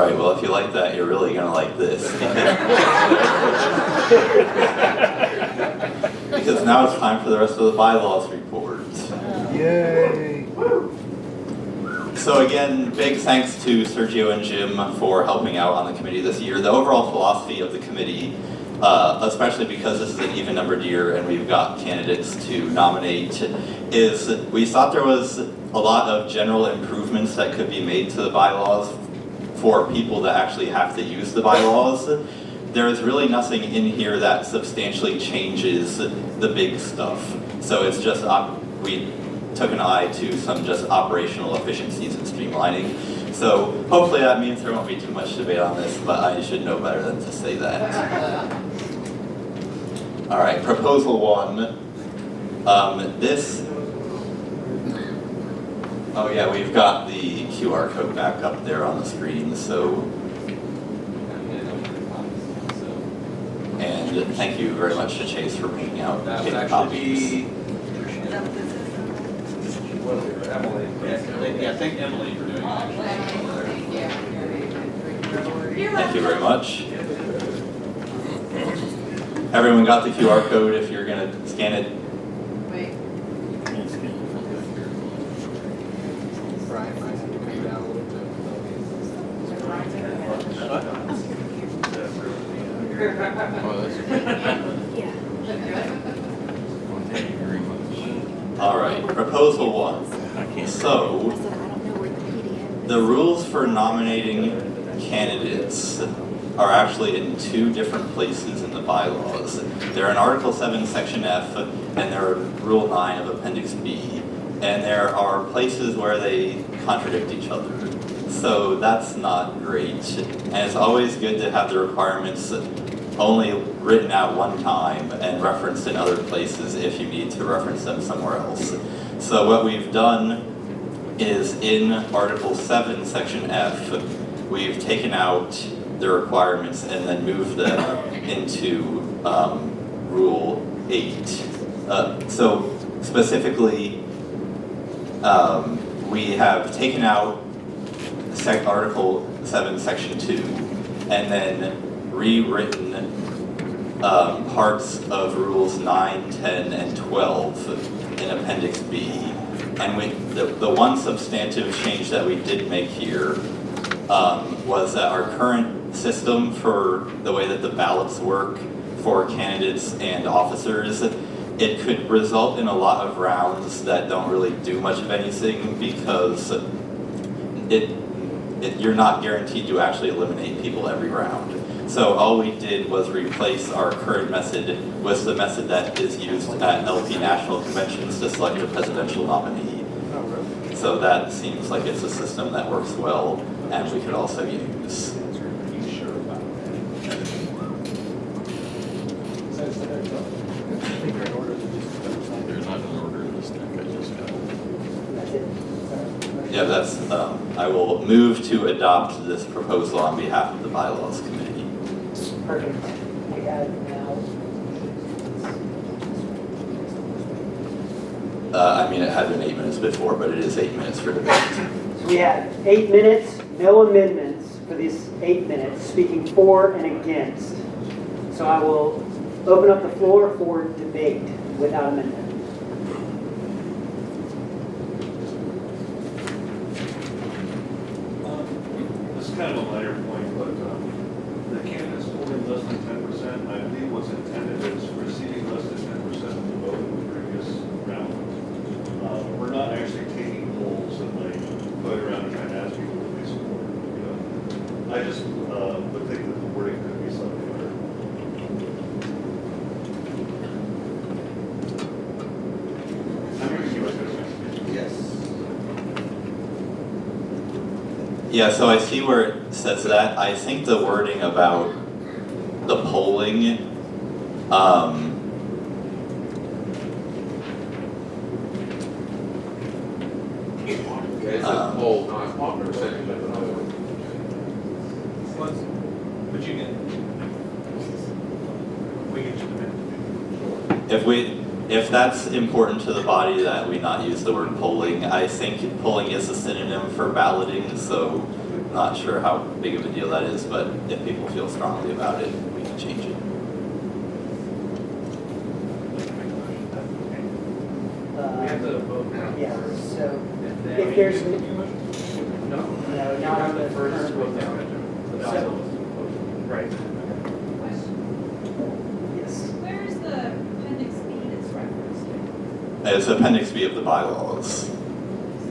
right, well, if you like that, you're really going to like this. Because now it's time for the rest of the bylaws report. Yay! So again, big thanks to Sergio and Jim for helping out on the committee this year. The overall philosophy of the committee, especially because this is an even-numbered year and we've got candidates to nominate, is we thought there was a lot of general improvements that could be made to the bylaws for people that actually have to use the bylaws. There is really nothing in here that substantially changes the big stuff. So it's just, we took an eye to some just operational efficiencies and streamlining. So hopefully that means there won't be too much debate on this, but I should know better than to say that. All right, proposal one. Oh yeah, we've got the QR code back up there on the screen, so. And thank you very much to Chase for bringing out That would paper actually copies. be Emily. Yeah, thank Emily for doing that. Thank you very much. Everyone got the QR code if you're going to scan it? Wait. All right, proposal one. So, the rules for nominating candidates are actually in two different places in the bylaws. They're in Article 7, Section F, and they're in Rule 9 of Appendix B. And there are places where they contradict each other. So that's not great. And it's always good to have the requirements only written out one time and referenced in other places if you need to reference them somewhere else. So what we've done is in Article 7, Section F, we've taken out the requirements and then moved them into Rule 8. So specifically, we have taken out Article 7, Section 2, and then rewritten parts of Rules 9, 10, and 12 in Appendix B. And the one substantive change that we did make here was that our current system for the way that the ballots work for candidates and officers, it could result in a lot of rounds that don't really do much of anything because you're not guaranteed to actually eliminate people every round. So all we did was replace our current method with the method that is used at LP National Conventions to select a presidential nominee. So that seems like it's a system that works well and we could also use. Yeah, that's, I will move to adopt this proposal on behalf of the Bylaws Committee. Perfect. We have now. I mean, it had been 8 minutes before, but it is 8 minutes for debate. So we have 8 minutes, no amendments for these 8 minutes, speaking for and against. So I will open up the floor for debate without amendment. This is kind of a minor point, but the candidates holding less than 10%, I believe what's intended is receiving less than 10% of the vote in the previous round. We're not actually taking polls and like going around and trying to ask people what they support. I just would think that the wording could be slightly better. Yes. Yeah, so I see where it says that. I think the wording about the polling, It's a poll, not a percentage of the vote. But you can, we can just amend. if that's important to the body that we not use the word polling, I think polling is a synonym for balloting, so not sure how big of a deal that is, but if people feel strongly about it, we can change it. We have to vote now. Yeah, so If if there's, No. no, not on the First, current. vote down. Right. Yes. Where is the appendix B that's referenced here? It's Appendix B of the bylaws. So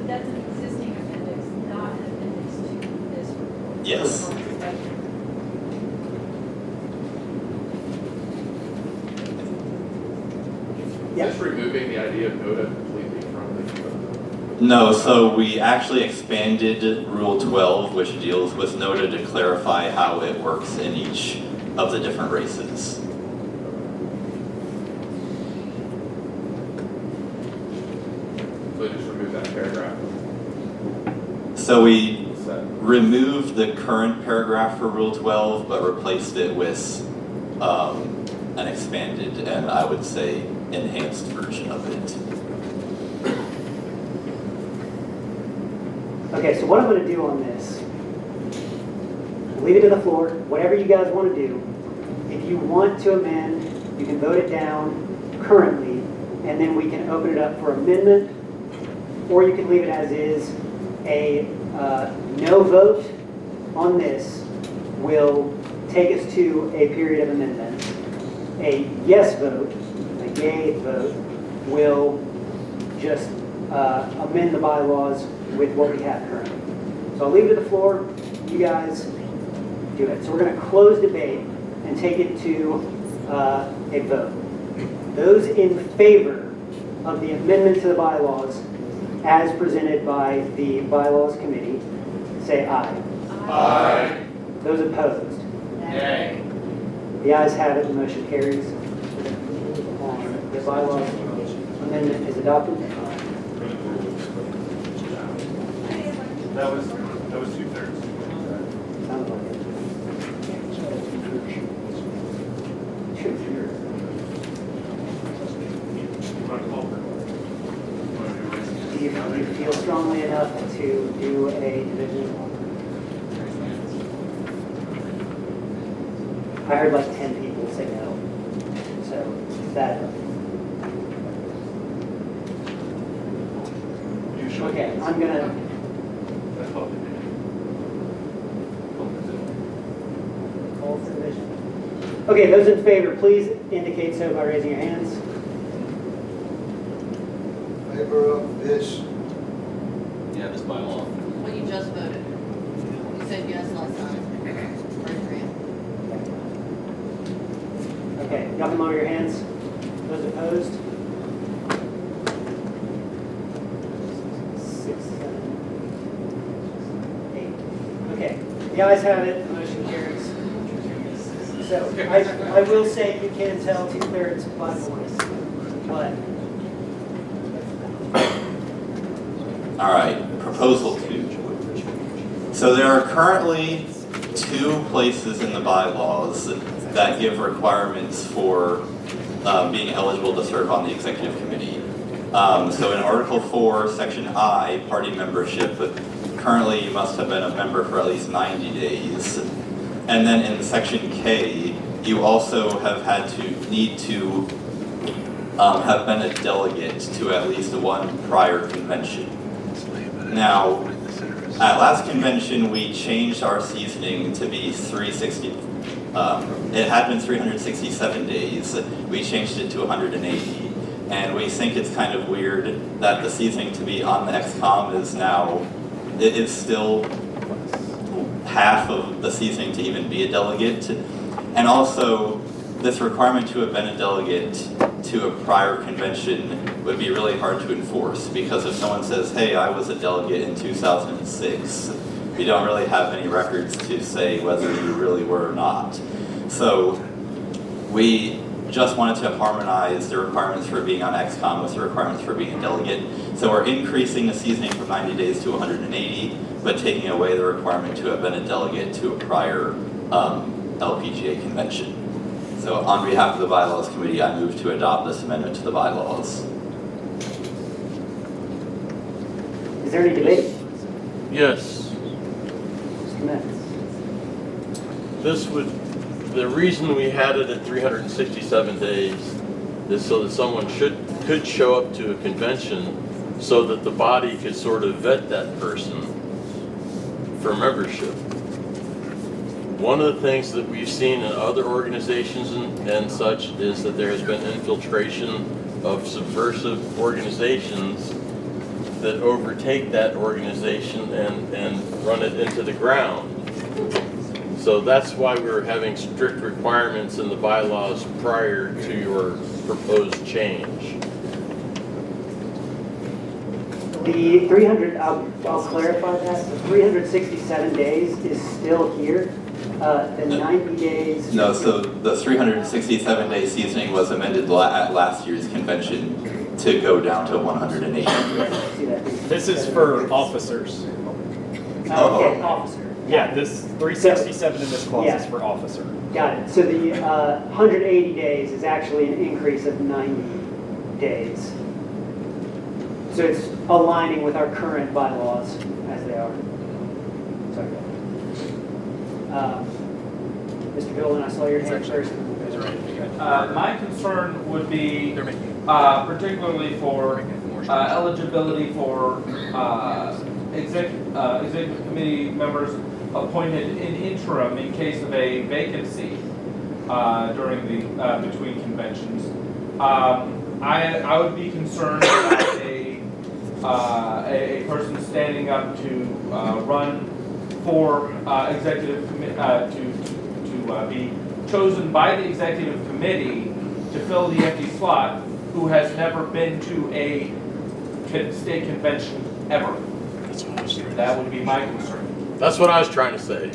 that's an existing appendix, not an appendix to this report? Yes. Yeah. Just removing the idea of NODA completely from the. No, so we actually expanded Rule 12, which deals with NODA, to clarify how it works in each of the different races. So just remove that paragraph. So we Set. removed the current paragraph for Rule 12, but replaced it with an expanded and I would say enhanced version of it. Okay, so what I'm going to do on this, leave it to the floor, whatever you guys want to do. If you want to amend, you can vote it down currently, and then we can open it up for amendment, or you can leave it as is. A no vote on this will take us to a period of amendment. A yes vote, a yay vote, will just amend the bylaws with what we have currently. So I'll leave it to the floor. You guys do it. So we're going to close debate and take it to a vote. Those in favor of the amendment to the bylaws as presented by the Bylaws Committee, say aye. Aye. Those opposed? Yay. The ayes have it, the motion carries. The bylaws amendment is adopted. That was 2/3. Sounds like it. Do you feel strongly enough to do a division? I heard like 10 people say no. So is that, okay, I'm gonna, call for division. Okay, those in favor, please indicate so by raising your hands. Favor of this. Yeah, this bylaw. What you just voted. You said yes last time. Raise your hand. Okay, y'all can lower your hands. Those opposed? 6, 7, 8. Okay, the ayes have it, the motion carries. So I will say you can tell two-thirds by voice, but All right, proposal 2. So there are currently 2 places in the bylaws that give requirements for being eligible to serve on the executive committee. So in Article 4, Section I, party membership, currently you must have been a member for at least 90 days. And then in Section K, you also have need to have been a delegate to at least one prior convention. Now, at last convention, we changed our seasoning to be 360. It had been 367 days. We changed it to 180. And we think it's kind of weird that the seasoning to be on the XCOM is now, it is still half of the seasoning to even be a delegate. And also, this requirement to have been a delegate to a prior convention would be really hard to enforce, because if someone says, hey, I was a delegate in 2006, we don't really have any records to say whether you really were or not. So we just wanted to harmonize the requirements for being on XCOM with the requirements for being a delegate. So we're increasing the seasoning from 90 days to 180, but taking away the requirement to have been a delegate to a prior LPGA convention. So on behalf of the Bylaws Committee, I move to adopt this amendment to the bylaws. is there any debate? Yes. amendments. The reason we had it at 367 days is so that someone could show up to a convention so that the body could sort of vet that person for membership. One of the things that we've seen in other organizations and such is that there has been infiltration of subversive organizations that overtake that organization and run it into the ground. So that's why we're having strict requirements in the bylaws prior to your proposed change. The 300, I'll clarify that, the 367 days is still here. The 90 days. No, so the 367-day seasoning was amended at last year's convention to go down to 180. See that? This is for officers. Okay, officer. Yeah, this 367 in this clause is Yeah. for officer. Got it. So the 180 days is actually an increase of 90 days. So it's aligning with our current bylaws as they are. Sorry. Mr. Bill, I saw your hand first. My concern would be particularly for eligibility for executive committee members appointed in interim in case of a vacancy during the between conventions. I would be concerned about a person standing up to run for executive committee to be chosen by the executive committee to fill the empty slot, who has never been to a state convention ever. That would be my concern. That's what I was trying to say.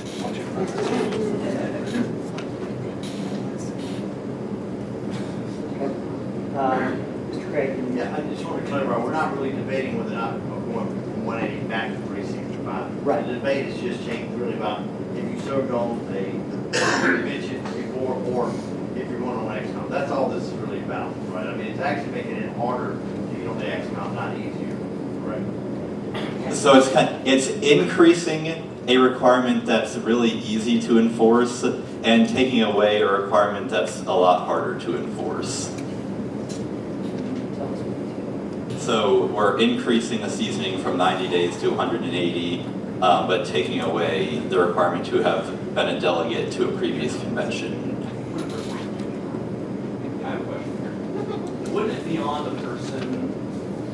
Mr. Craig. Yeah, I just want to clarify, we're not really debating whether or not we're going from 180 back to 365. Right. The debate is just changed really about if you served on a convention before or if you're going on XCOM. That's all this is really about, right? I mean, it's actually making it harder to get on the XCOM, not easier, correct? So it's increasing a requirement that's really easy to enforce and taking away a requirement that's a lot harder to enforce. So we're increasing the seasoning from 90 days to 180, but taking away the requirement to have been a delegate to a previous convention. I have a question here. Wouldn't it be on the person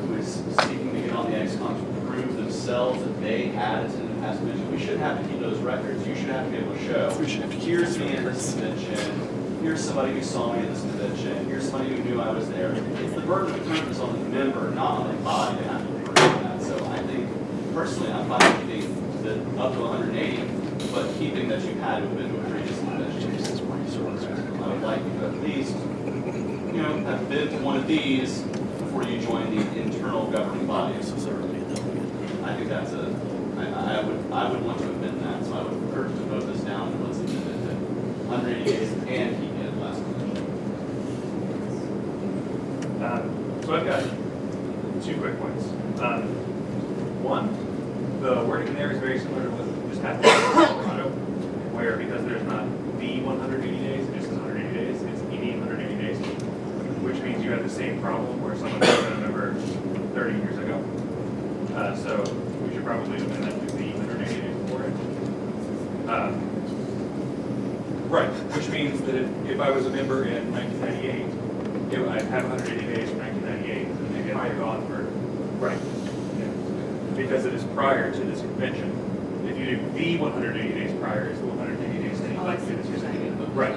who is seeking to get on the XCOM to prove themselves that they had attended a past convention? We shouldn't have to keep those records. You should have to be able to show, here's me at this convention, here's somebody who saw me at this convention, here's somebody who knew I was there. It's the burden of proof is on the member, not on the body to have to prove that. So I think, personally, I'm fine with keeping the up to 180, but keeping that you had to have been to a previous convention. I would like you to at least, have been to one of these before you join the internal governing body. I think that's I would want to amend that, so I would urge to vote this down and let's amend it to 180 days and keep it at last convention. So I've got 2 quick points. One, the wording there is very similar to what just happened in Colorado, where because there's not the 180 days, it just says 180 days, it's any 180 days, which means you have the same problem where someone has been a member 30 years ago. So we should probably amend that to the 180 days for it. Right, which means that if I was a member in 1998, I'd have 180 days from 1998, and maybe I might have gone for, right. Yeah. Because it is prior to this convention. If you do the 180 days prior, it's the 180 days that you'd like to do this convention. Right.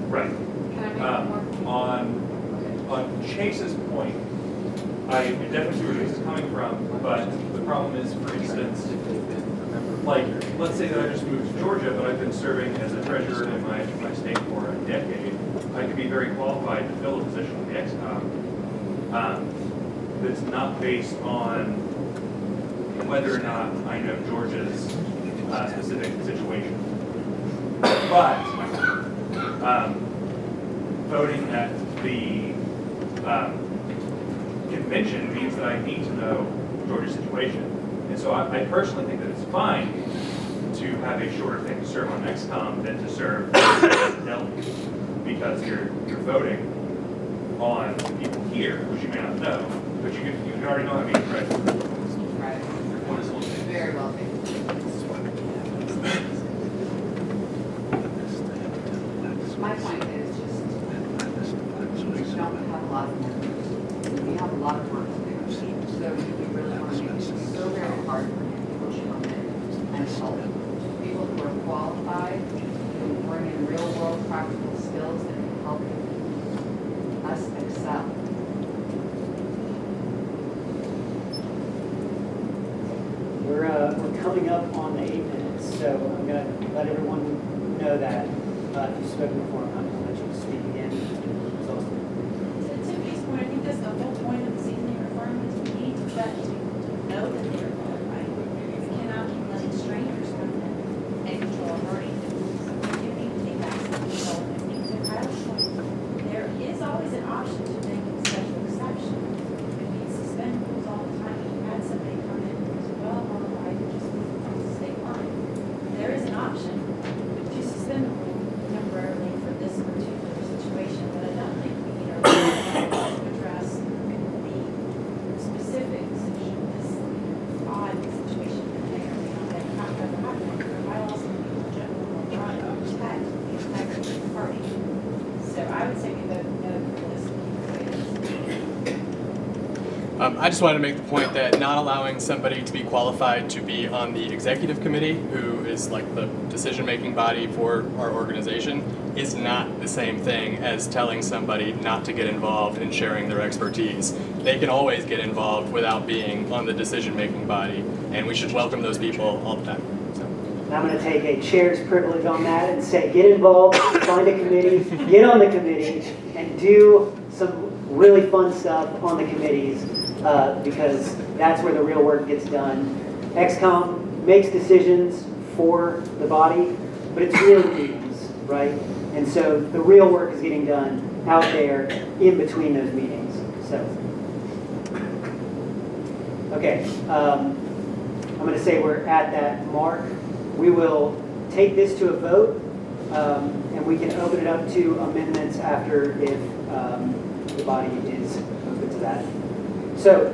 Right. Can I make one more? On Chase's point, I definitely see where Chase is coming from, but the problem is, for instance, like, let's say that I just moved to Georgia, but I've been serving as a treasurer in my state for a decade. I could be very qualified to fill a position with the XCOM that's not based on whether or not I know Georgia's specific situation. But voting at the convention means that I need to know Georgia's situation. And so I personally think that it's fine to have a shorter thing to serve on XCOM than to serve Delhi, because you're voting on people here, which you may not know, but you already know how to be right. Right. What is one thing? Very well taken. My point is just, we don't have a lot of work. We have a lot of work to do. So we really want to make it so very hard for people to come in and help. People who are qualified, who bring in real world practical skills that can help us excel. We're coming up on the 8 minutes, so I'm going to let everyone know that. If you've spoken before, I'm going to let you speak again. So, To Tiffany's point, I think that's the whole point of the seasoning requirements. We need to vet people to know that they are qualified. We cannot keep letting strangers come in and control our voting. You need to take that to control. I think to Kyle's point, there is always an option to make a special exception. If we suspend rules all the time, you had somebody come in who's well qualified and just moved from the state line. There is an option to suspend the rule temporarily for this particular situation, but I don't think we need our bylaws to address the specifics of this odd situation that may or may not have happened. Our bylaws can be in general will run or respect the affected party. So I would say we vote no for this. I just wanted to make the point that not allowing somebody to be qualified to be on the executive committee, who is like the decision-making body for our organization, is not the same thing as telling somebody not to get involved in sharing their expertise. They can always get involved without being on the decision-making body, and we should welcome those people all the time. So. I'm going to take a chair's privilege on that and say, get involved, find a committee, get on the committee, and do some really fun stuff on the committees, because that's where the real work gets done. XCOM makes decisions for the body, but it's real meetings, right? And so the real work is getting done out there in between those meetings. So, okay, I'm going to say we're at that mark. We will take this to a vote, and we can open it up to amendments after if the body is open to that. So,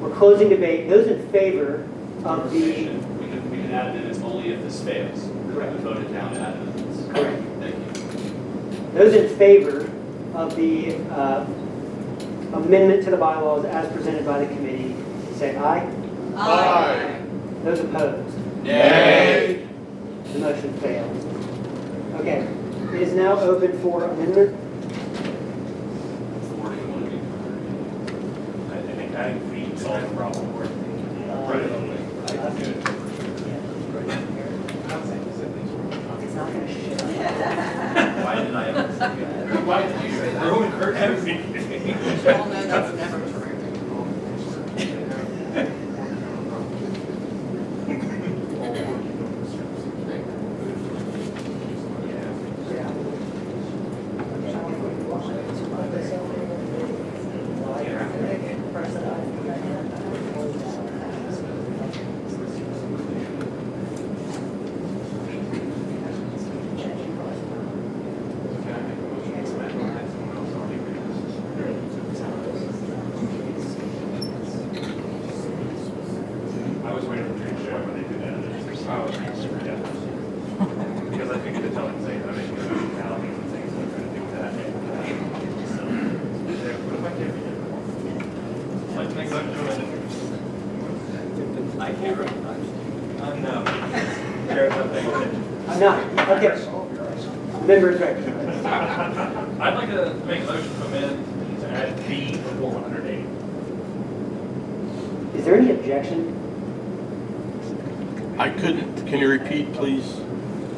we're closing debate. Those in favor of the... We can add amendments only if this fails. Correct. We vote it down to add amendments. Correct. Thank you. Those in favor of the amendment to the bylaws as presented by the committee, say aye. Aye. Those opposed? Nay. The motion fails. Okay, it is now open for amendment. I think adding feet solves the problem. Right. It's not going to shift. Why did I ever say that? Why did you ruin her everything? We all know that's never true. I was waiting for the show when they did that. Yeah. Because I figured the telling thing, I mean, personalities and things that are going to do that. So, what if I can't be there? Like, next time, I can't recognize. no. There's something. I'm not. Okay. Members recognized. I'd like to make a motion to amend to add B before 180. Is there any objection? I couldn't. Can you repeat, please?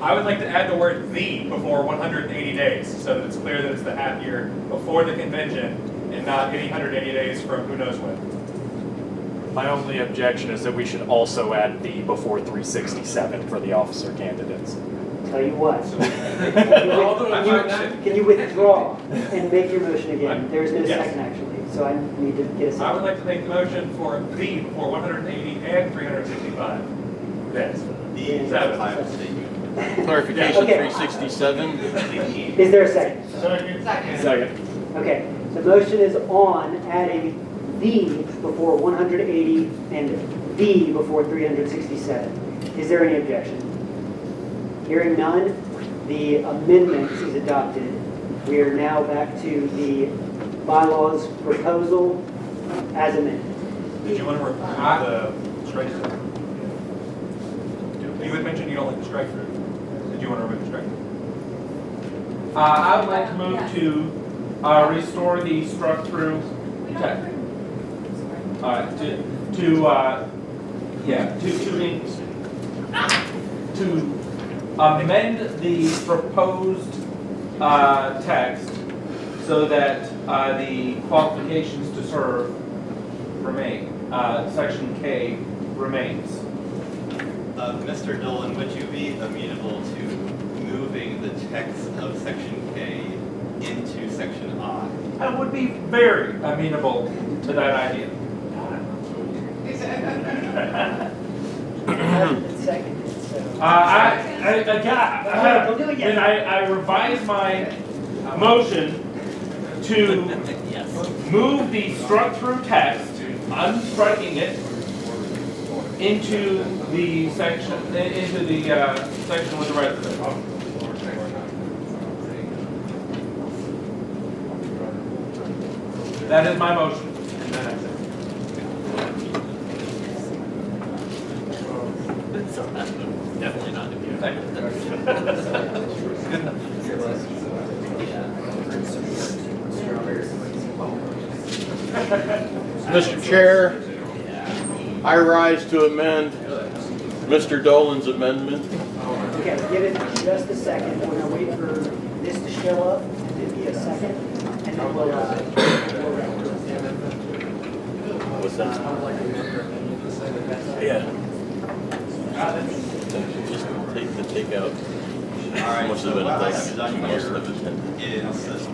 I would like to add the word "the" before 180 days, so that it's clear that it's the half year before the convention and not any 180 days from who knows when. My only objection is that we should also add the before 367 for the officer candidates. Tell you what. Although I find that- Can you withdraw and make your motion again? There's no Yes. second, actually, so I need to get a second. I would like to make the motion for "the" before 180 and 365 days. The exact time statement. Clarification Okay. 367. Is there a second? Second. Okay, the motion is on adding the before 180 and the before 367. Is there any objection? Hearing none, the amendment is adopted. We are now back to the bylaws proposal as amended. Did you want to remove the strike through? You had mentioned you don't like the strike through. Did you want to remove the strike through? I would like to move to restore the struck through We don't text. approve. All right, to amend the proposed text so that the qualifications to serve remain, section K remains. Mr. Dolan, would you be amenable to moving the text of section K into section I? I would be very amenable to that idea. Second. Then I revise my motion to move the struck-through text, unstriking it, into the section with the resident. That is my motion. Definitely not to be. Mr. Chair, I rise to amend Mr. Dolan's amendment. Okay, give it just a second. We're going to wait for this to show up, and then be a second, and then we'll What's that? Yeah. Just take out. All right, Must so have been what I like have done most here of it. is,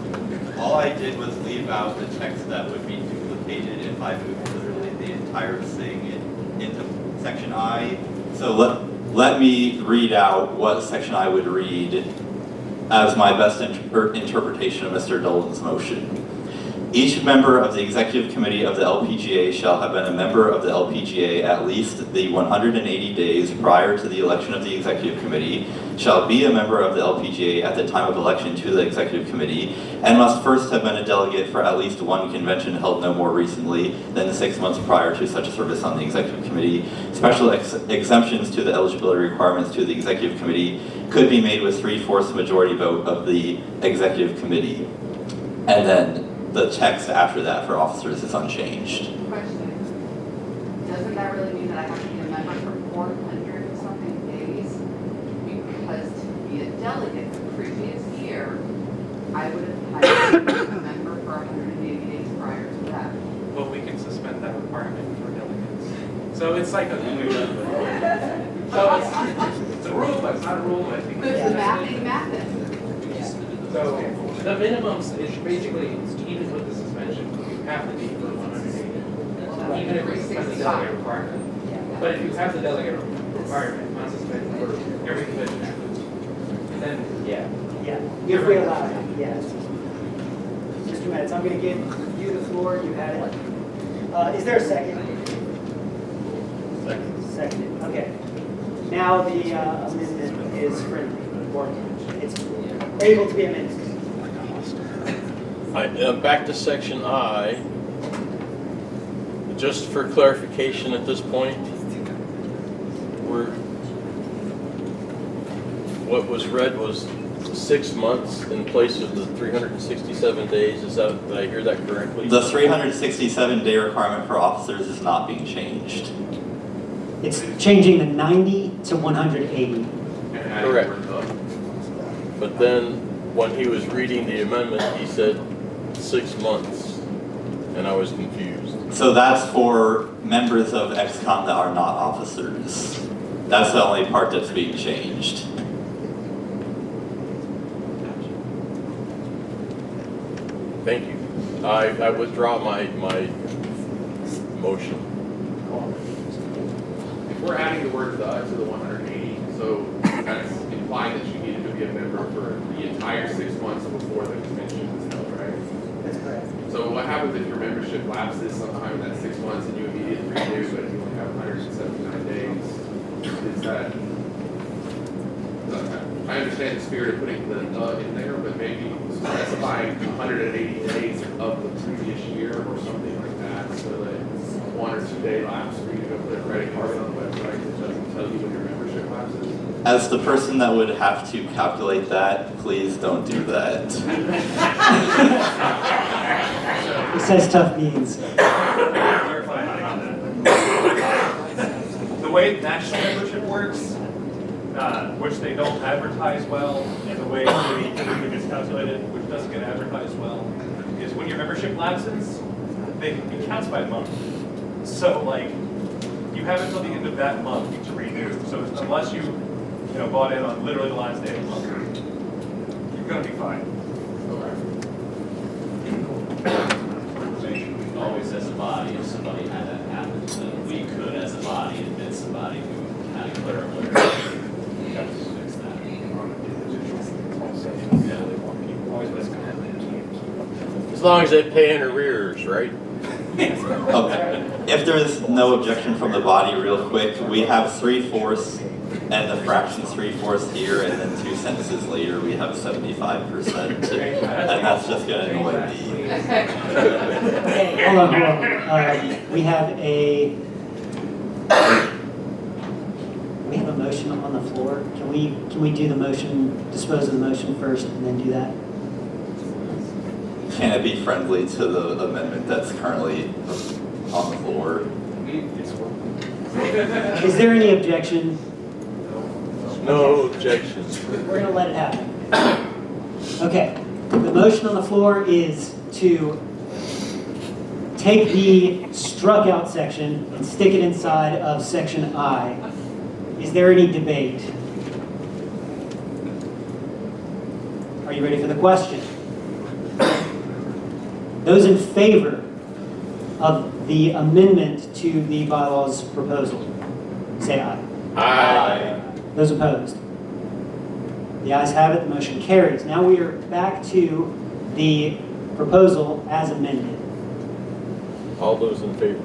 all I did was leave out the text that would be duplicated if I moved literally the entire thing into section I. So let me read out what section I would read as my best interpretation of Mr. Dolan's motion. Each member of the Executive Committee of the LPGA shall have been a member of the LPGA at least the 180 days prior to the election of the Executive Committee, shall be a member of the LPGA at the time of election to the Executive Committee, and must first have been a delegate for at least one convention held no more recently than 6 months prior to such service on the Executive Committee. Special exemptions to the eligibility requirements to the Executive Committee could be made with 3/4 majority vote of the Executive Committee. And then the text after that for officers is unchanged. Question. Doesn't that really mean that I have to be a member for 400 and something days? Because to be a delegate the previous year, I would have had to be a member for 180 days prior to that. Well, we can suspend that requirement for delegates. So it's like a, so it's a rule, but it's not a rule, I think. But the mapping method. So the minimums is basically, even with the suspension, you have to be for 180. Even if we suspend the delegate requirement. But if you have the delegate requirement, not suspended for every convention, then, yeah. Yeah, if we allow it, yes. Mr. Metz, I'm going to give you the floor. You had it. Is there a second? Seconded. Okay. Now the amendment is friendly, or it's able to be amended. Back to section I. Just for clarification at this point, what was read was 6 months in place of the 367 days. Did I hear that correctly? The 367-day requirement for officers is not being changed. It's changing the 90 to 180. Correct. But then, when he was reading the amendment, he said 6 months, and I was confused. So that's for members of XCOM that are not officers. That's the only part that's being changed. Thank you. I withdraw my motion. If we're adding the word the to the 180, So that's implying that you needed to be a member for the entire 6 months before the convention was held, right? That's correct. So what happens if your membership lapses sometime in that 6 months and you immediately renew, but you only have 179 days? Is that, I understand the spirit of putting the in there, but maybe specifying 180 days of the previous year or something like that, so that 1 or 2 day lapse for you to go put a credit card on the website that doesn't tell you when your membership lapses? As the person that would have to calculate that, please don't do that. It says tough beans. Clarify on that. The way national membership works, which they don't advertise well, and the way it gets calculated, which doesn't get advertised well, is when your membership lapses, it counts by month. So like, you have until the end of that month to renew. So unless you bought in on literally the last day of the month, you're gonna be fine. Always as a body, if somebody had that happen, then we could, as a body, admit somebody who had a clerical error. We have to fix that. As long as they pay in arrears, right? Okay. If there's no objection from the body, real quick, we have 3/4 and the fractions 3/4 here, and then 2 sentences later we have 75%, and that's just going to annoy me. Okay, hold on. We have a motion on the floor. Can we do the motion, dispose of the motion first, and then do that? Can it be friendly to the amendment that's currently on the floor? Is there any objection? No objections. We're gonna let it happen. Okay, the motion on the floor is to take the struck out section and stick it inside of section I. Is there any debate? Are you ready for the question? Those in favor of the amendment to the bylaws proposal, say aye. Aye. Those opposed? The ayes have it, the motion carries. Now we are back to the proposal as amended. All those in favor?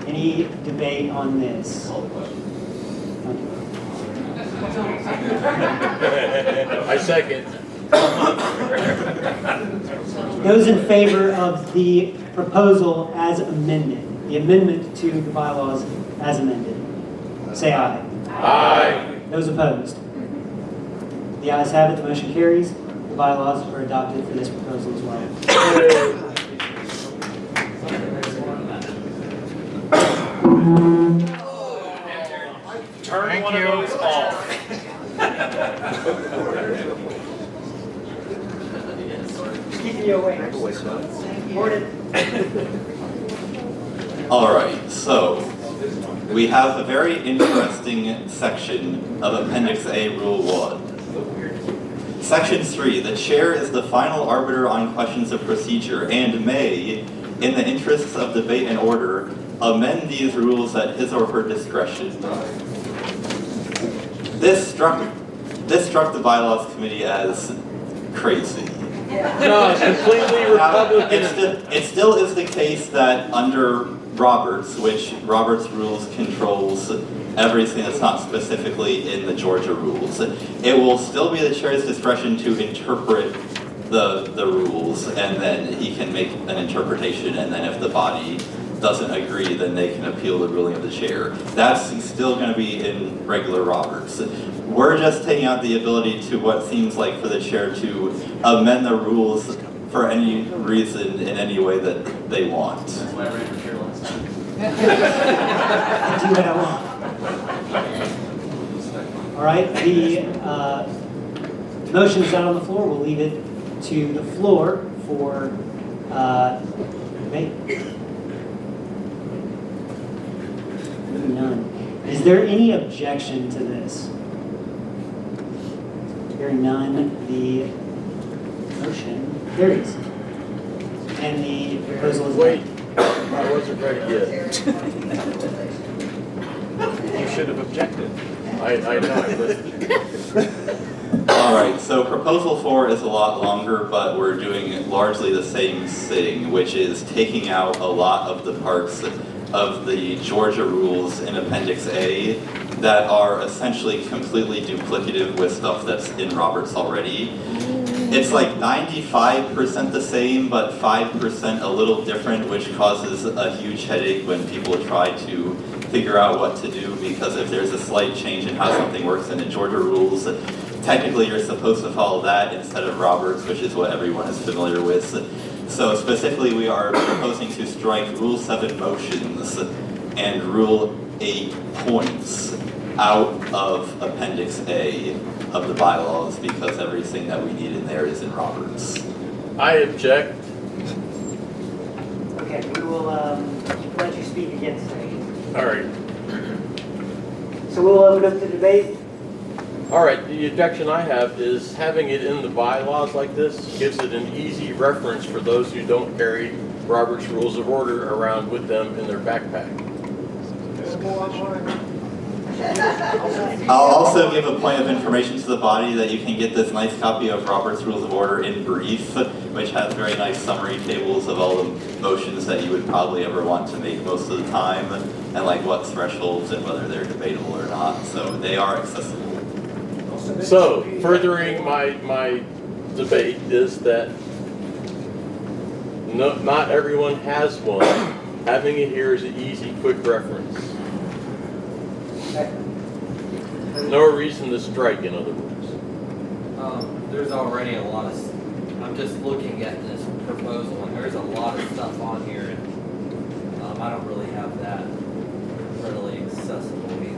Any debate on this? Call the question. I second. Those in favor of the proposal as amended, the amendment to the bylaws as amended, say aye. Aye. Those opposed? The ayes have it, the motion carries. The bylaws are adopted for this proposal as well. Turn one of those off. Keeping you awake. Morning. All right, so we have a very interesting section of Appendix A, Rule 1. Section 3, the chair is the final arbiter on questions of procedure and may, in the interests of debate and order, amend these rules at his or her discretion. This struck the Bylaws Committee as crazy. No, it's completely Republican. It still is the case that under Roberts, which Roberts rules controls everything that's not specifically in the Georgia rules, it will still be the chair's discretion to interpret the rules, and then he can make an interpretation, and then if the body doesn't agree, then they can appeal the ruling of the chair. That's still going to be in regular Roberts. We're just taking out the ability to what seems like for the chair to amend the rules for any reason in any way that they want. That's why I ran for chair last time. I do what I want. All right, the motion is out on the floor. We'll leave it to the floor for debate. None. Is there any objection to this? Hearing none, the motion carries. And the proposal is... Wait, I wasn't ready yet. You should have objected. I know, I listed. All right, so proposal 4 is a lot longer, but we're doing largely the same thing, which is taking out a lot of the parts of the Georgia rules in Appendix A that are essentially completely duplicative with stuff that's in Roberts already. It's like 95% the same, but 5% a little different, which causes a huge headache when people try to figure out what to do, because if there's a slight change in how something works in the Georgia rules, technically you're supposed to follow that instead of Roberts, which is what everyone is familiar with. So specifically, we are proposing to strike Rule 7 motions and Rule 8 points out of Appendix A of the bylaws, because everything that we need in there is in Roberts. I object. Okay, we will let you speak again, sir. All right. So we'll open up the debate. All right, the objection I have is having it in the bylaws like this gives it an easy reference for those who don't carry Robert's Rules of Order around with them in their backpack. I'll also give a point of information to the body that you can get this nice copy of Robert's Rules of Order in brief, which has very nice summary tables of all the motions that you would probably ever want to make most of the time, and like what thresholds and whether they're debatable or not. So they are accessible. So, furthering my debate is that not everyone has one. Having it here is an easy, quick reference. No reason to strike, in other words. There's already a lot of, I'm just looking at this proposal, and there's a lot of stuff on here, and I don't really have that readily accessible either.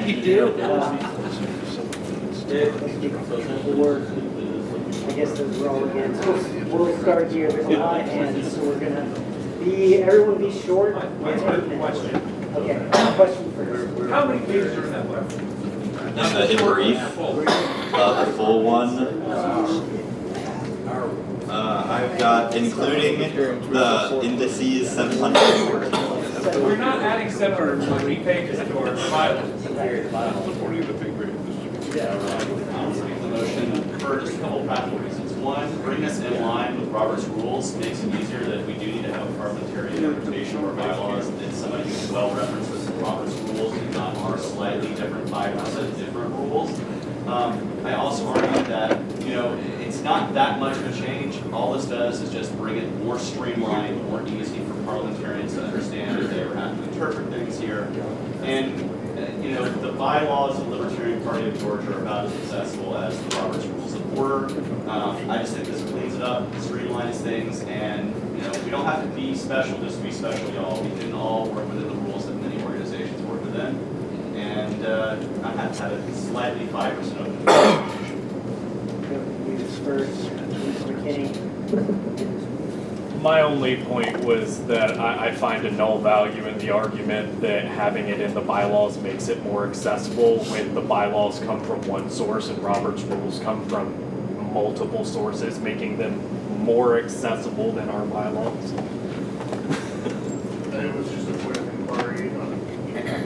You do? I guess those were all again. So we'll start here. There's a lot of hands, so we're gonna everyone be short. Question. Okay, question first. How many pages are in that letter? In brief, the full one. I've got, including the indices, 714. We're not adding 720 pages to our bylaws. I'll speak the motion for just a couple practical reasons. One, bring us in line with Robert's rules makes it easier that we do need to have a parliamentary interpretation of our bylaws. It's somebody who's well referenced with Robert's rules and not our slightly different 5% different rules. I also argue that, it's not that much of a change. All this does is just bring it more streamlined, more easy for parliamentarians to understand if they ever have to interpret things here. And the bylaws of the Libertarian Party of Georgia are about as accessible as the Robert's Rules of Order. I just think this cleans it up, streamlines things, and we don't have to be special just to be special, y'all. We can all work within the rules that many organizations work within. And I have had a slightly 5% open. My only point was that I find a null value in the argument that having it in the bylaws makes it more accessible when the bylaws come from one source and Robert's rules come from multiple sources, making them more accessible than our bylaws. It was just a point of inquiry on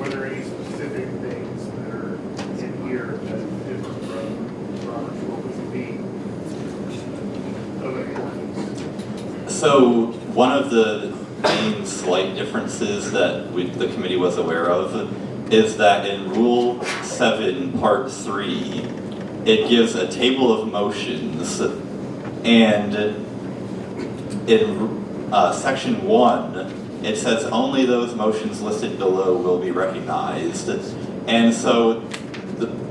whether any specific things that are in here that is different from Robert's rules would be of importance. So one of the main slight differences that the committee was aware of is that in Rule 7, Part 3, it gives a table of motions, and in Section 1, it says only those motions listed below will be recognized. And so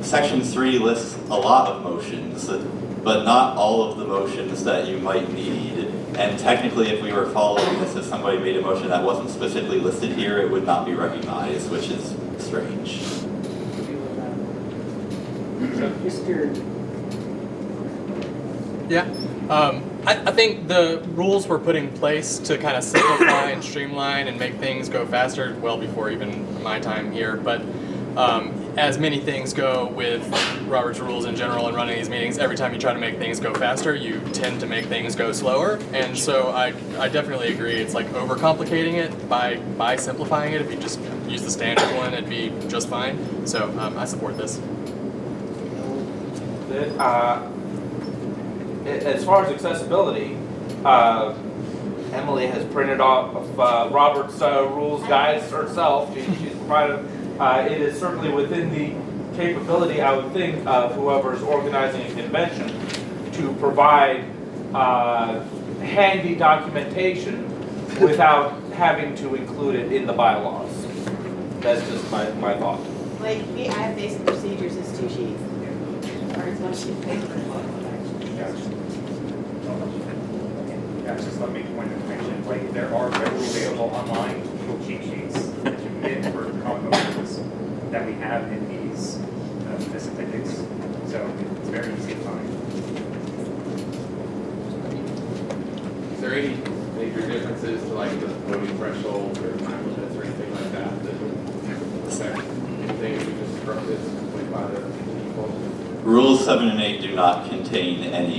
Section 3 lists a lot of motions, but not all of the motions that you might need. And technically, if we were following this, if somebody made a motion that wasn't specifically listed here, it would not be recognized, which is strange. Yeah. I think the rules were put in place to kind of simplify and streamline and make things go faster well before even my time here. But as many things go with Robert's rules in general and running these meetings, every time you try to make things go faster, you tend to make things go slower. And so I definitely agree. It's like overcomplicating it by simplifying it. If you just use the standard one, it'd be just fine. So I support this. As far as accessibility, Emily has printed off Robert's rules guides herself. She's provided. It is certainly within the capability, I would think, of whoever is organizing a convention to provide handy documentation without having to include it in the bylaws. That's just my thought. Like, I have basic procedures, it's 2 sheets, or it's 1 sheet of paper. Yeah, just let me point of information, like, there are readily available online little cheat sheets that you can get for common motions that we have in these, this appendix, so it's very easy to find. Is there any major differences to like the voting threshold or time limits or anything like that that would affect anything if we just struck this way by the default? Rules 7 and 8 do not contain any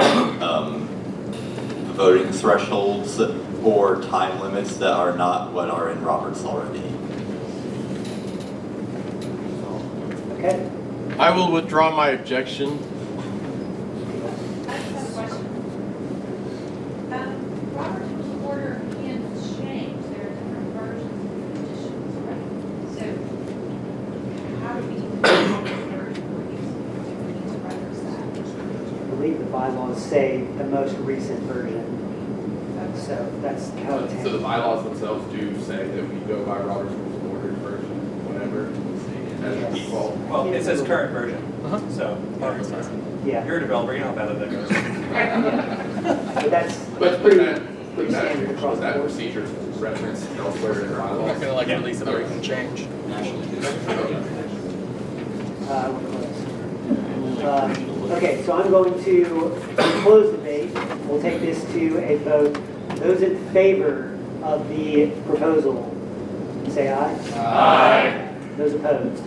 voting thresholds or time limits that are not what are in Robert's already. Okay. I will withdraw my objection. I just have a question. Robert's Rules of Order can change, there are different versions of conditions, right? So how do we decide which version we're using? Do we need to reference that? I believe the bylaws say the most recent version. So that's how it's So the handled. bylaws themselves do say that we go by Robert's Rules of Order version, whatever, as a default. Well, it says current version, so Yeah. you're a developer, you know how bad that goes. But that's But pretty was standard across the that board. procedure referenced elsewhere in the I'm not bylaws? gonna like release a break and change. Okay, so I'm going to close the debate. We'll take this to a vote. Those in favor of the proposal, say aye. Aye. Those opposed?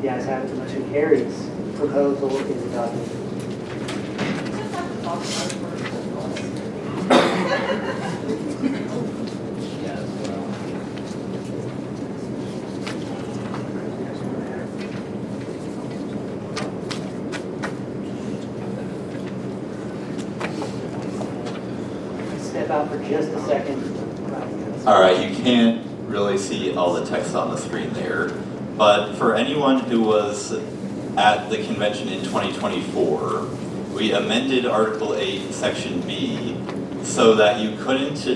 The ayes have it, the motion carries. Proposal is adopted. Just have to talk about it first. Yeah, well. Step out for just a second. All right, you can't really see all the text on the screen there, but for anyone who was at the convention in 2024, we amended Article 8, Section B, so that you couldn't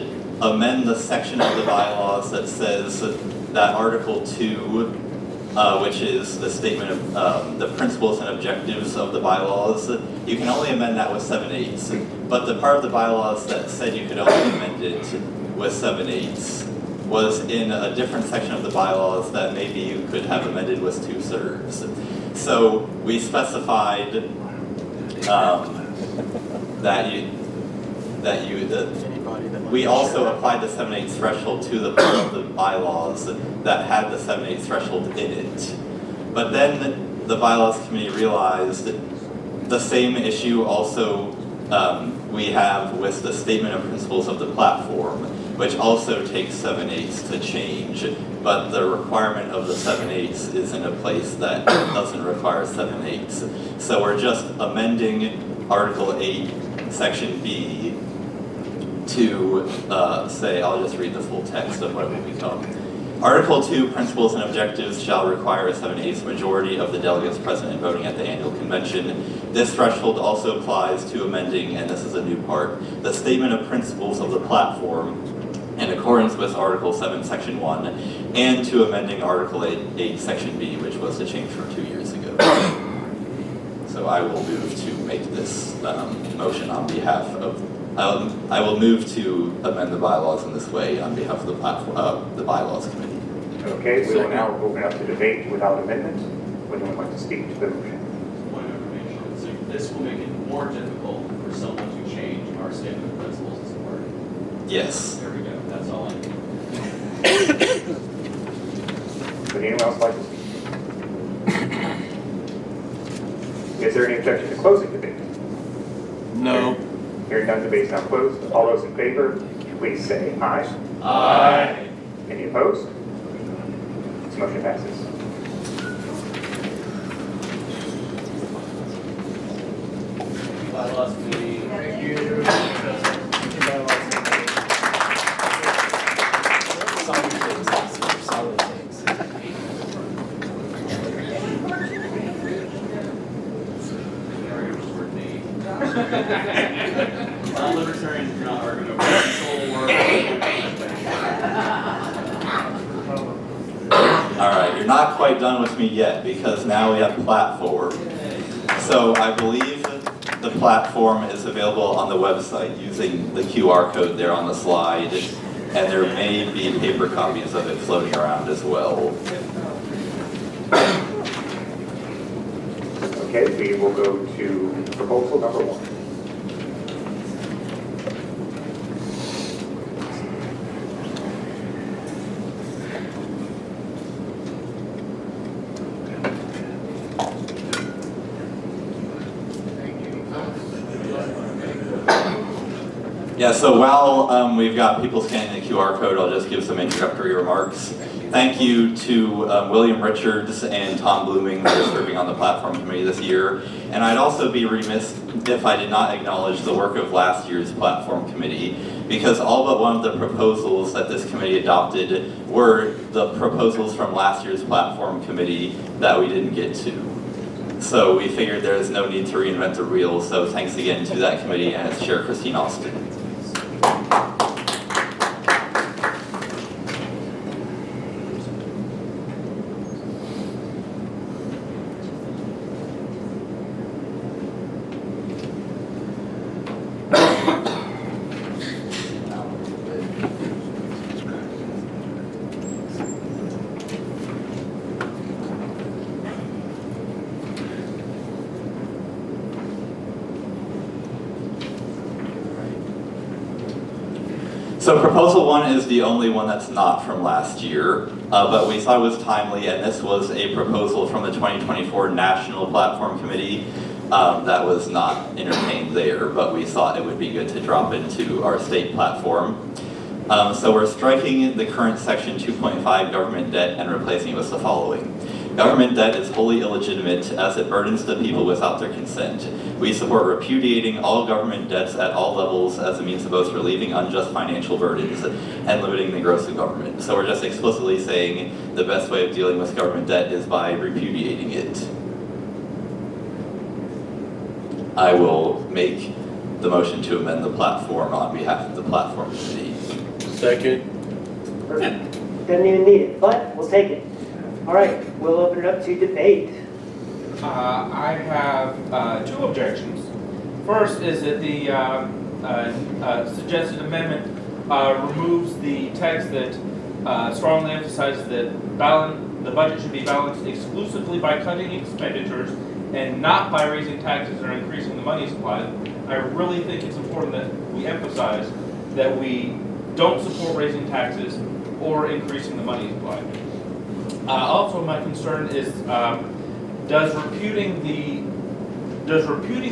amend the section of the bylaws that says that Article 2, which is the statement of the principles and objectives of the bylaws, you can only amend that with 7/8. But the part of the bylaws that said you could only amend it with 7/8 was in a different section of the bylaws that maybe you could have amended with 2/3. So we specified we also applied the 7/8 threshold to the part of the bylaws that had the 7/8 threshold in it. But then the Bylaws Committee realized the same issue also we have with the statement of principles of the platform, which also takes 7/8 to change, but the requirement of the 7/8 is in a place that doesn't require 7/8. So we're just amending Article 8, Section B to say, I'll just read the full text of what it will become. Article 2, principles and objectives shall require a 7/8 majority of the delegates present and voting at the annual convention. This threshold also applies to amending, and this is a new part, the statement of principles of the platform in accordance with Article 7, Section 1, and to amending Article 8, Section B, which was the change from 2 years ago. So I will move to make this motion on behalf of, I will move to amend the bylaws in this way on behalf of the the Bylaws Committee. Okay, we will now open up the debate without amendment. Would anyone like to speak to the motion? Point of information, so this will make it more difficult for someone to change our statement of principles as a party. Yes. There we go, that's all I need. Would anyone else like to speak? Is there any objection to closing debate? No. Hearing none, debate is now closed. All those in favor, please say aye. Aye. Any opposed? This motion passes. Bylaws Committee. Thank you. Non-libertarians are not arguing over control work. All right, you're not quite done with me yet because now we have platform. So I believe the platform is available on the website using the QR code there on the slide, and there may be paper copies of it floating around as well. Okay, we will go to proposal number 1. Yeah, so while we've got people scanning the QR code, I'll just give some introductory remarks. Thank you to William Richards and Tom Blooming for serving on the platform committee this year. And I'd also be remiss if I did not acknowledge the work of last year's platform committee, because all but one of the proposals that this committee adopted were the proposals from last year's platform committee that we didn't get to. So we figured there is no need to reinvent the wheel, so thanks again to that committee and its chair, Christine Austin. So proposal 1 is the only one that's not from last year, but we thought it was timely, and this was a proposal from the 2024 National Platform Committee that was not entertained there, but we thought it would be good to drop into our state platform. So we're striking the current section 2.5 government debt and replacing it with the following. Government debt is wholly illegitimate as it burdens the people without their consent. We support repudiating all government debts at all levels as a means of both relieving unjust financial burdens and limiting the growth of government. So we're just explicitly saying the best way of dealing with government debt is by repudiating it. I will make the motion to amend the platform on behalf of the platform committee. Second. Perfect. Doesn't even need it, but we'll take it. All right, we'll open it up to debate. I have 2 objections. First is that the suggested amendment removes the text that strongly emphasizes that the budget should be balanced exclusively by cutting expenditures and not by raising taxes or increasing the money supply. I really think it's important that we emphasize that we don't support raising taxes or increasing the money supply. Also, my concern is, does reputing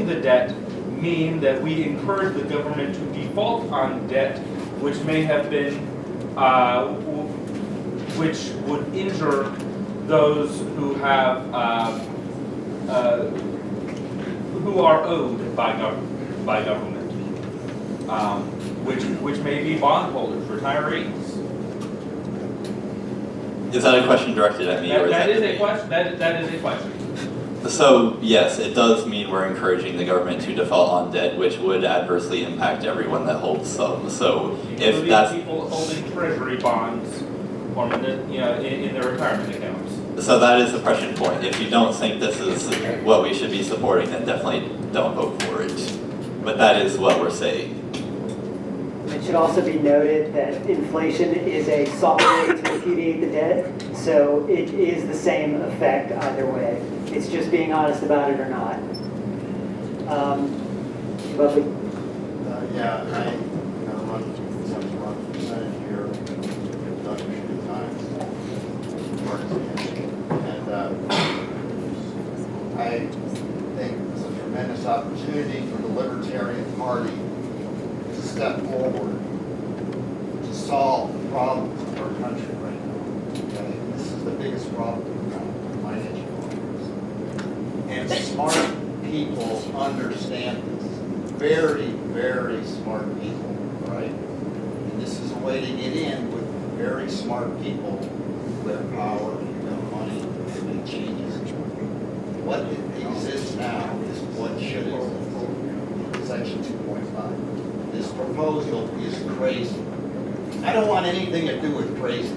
the debt mean that we encourage the government to default on debt, which may have been, which would injure those who have, who are owed by government, which may be bondholders, retirees. Is that a question directed at me? Or That is me? a question. That is a question. So yes, it does mean we're encouraging the government to default on debt, which would adversely impact everyone that holds some. So if that's people holding treasury bonds or in their retirement accounts. So that is the pressure point. If you don't think this is what we should be supporting, then definitely don't vote for it. But that is what we're saying. It should also be noted that inflation is a soft way to repudiate the debt, so it is the same effect either way. It's just being honest about it or not. Lovely. Yeah, I'm not percentage here, Dr. Shoe Times, and I think opportunity for the Libertarian Party to step forward to solve the problems of our country right now. Okay? This is the biggest problem we've got, financial problems. And smart people understand this. Very, very smart people, right? And this is a way to get in with very smart people who have power, who have money, to make changes. What exists now is what should exist. Section 2.5. This proposal is crazy. I don't want anything to do with crazy,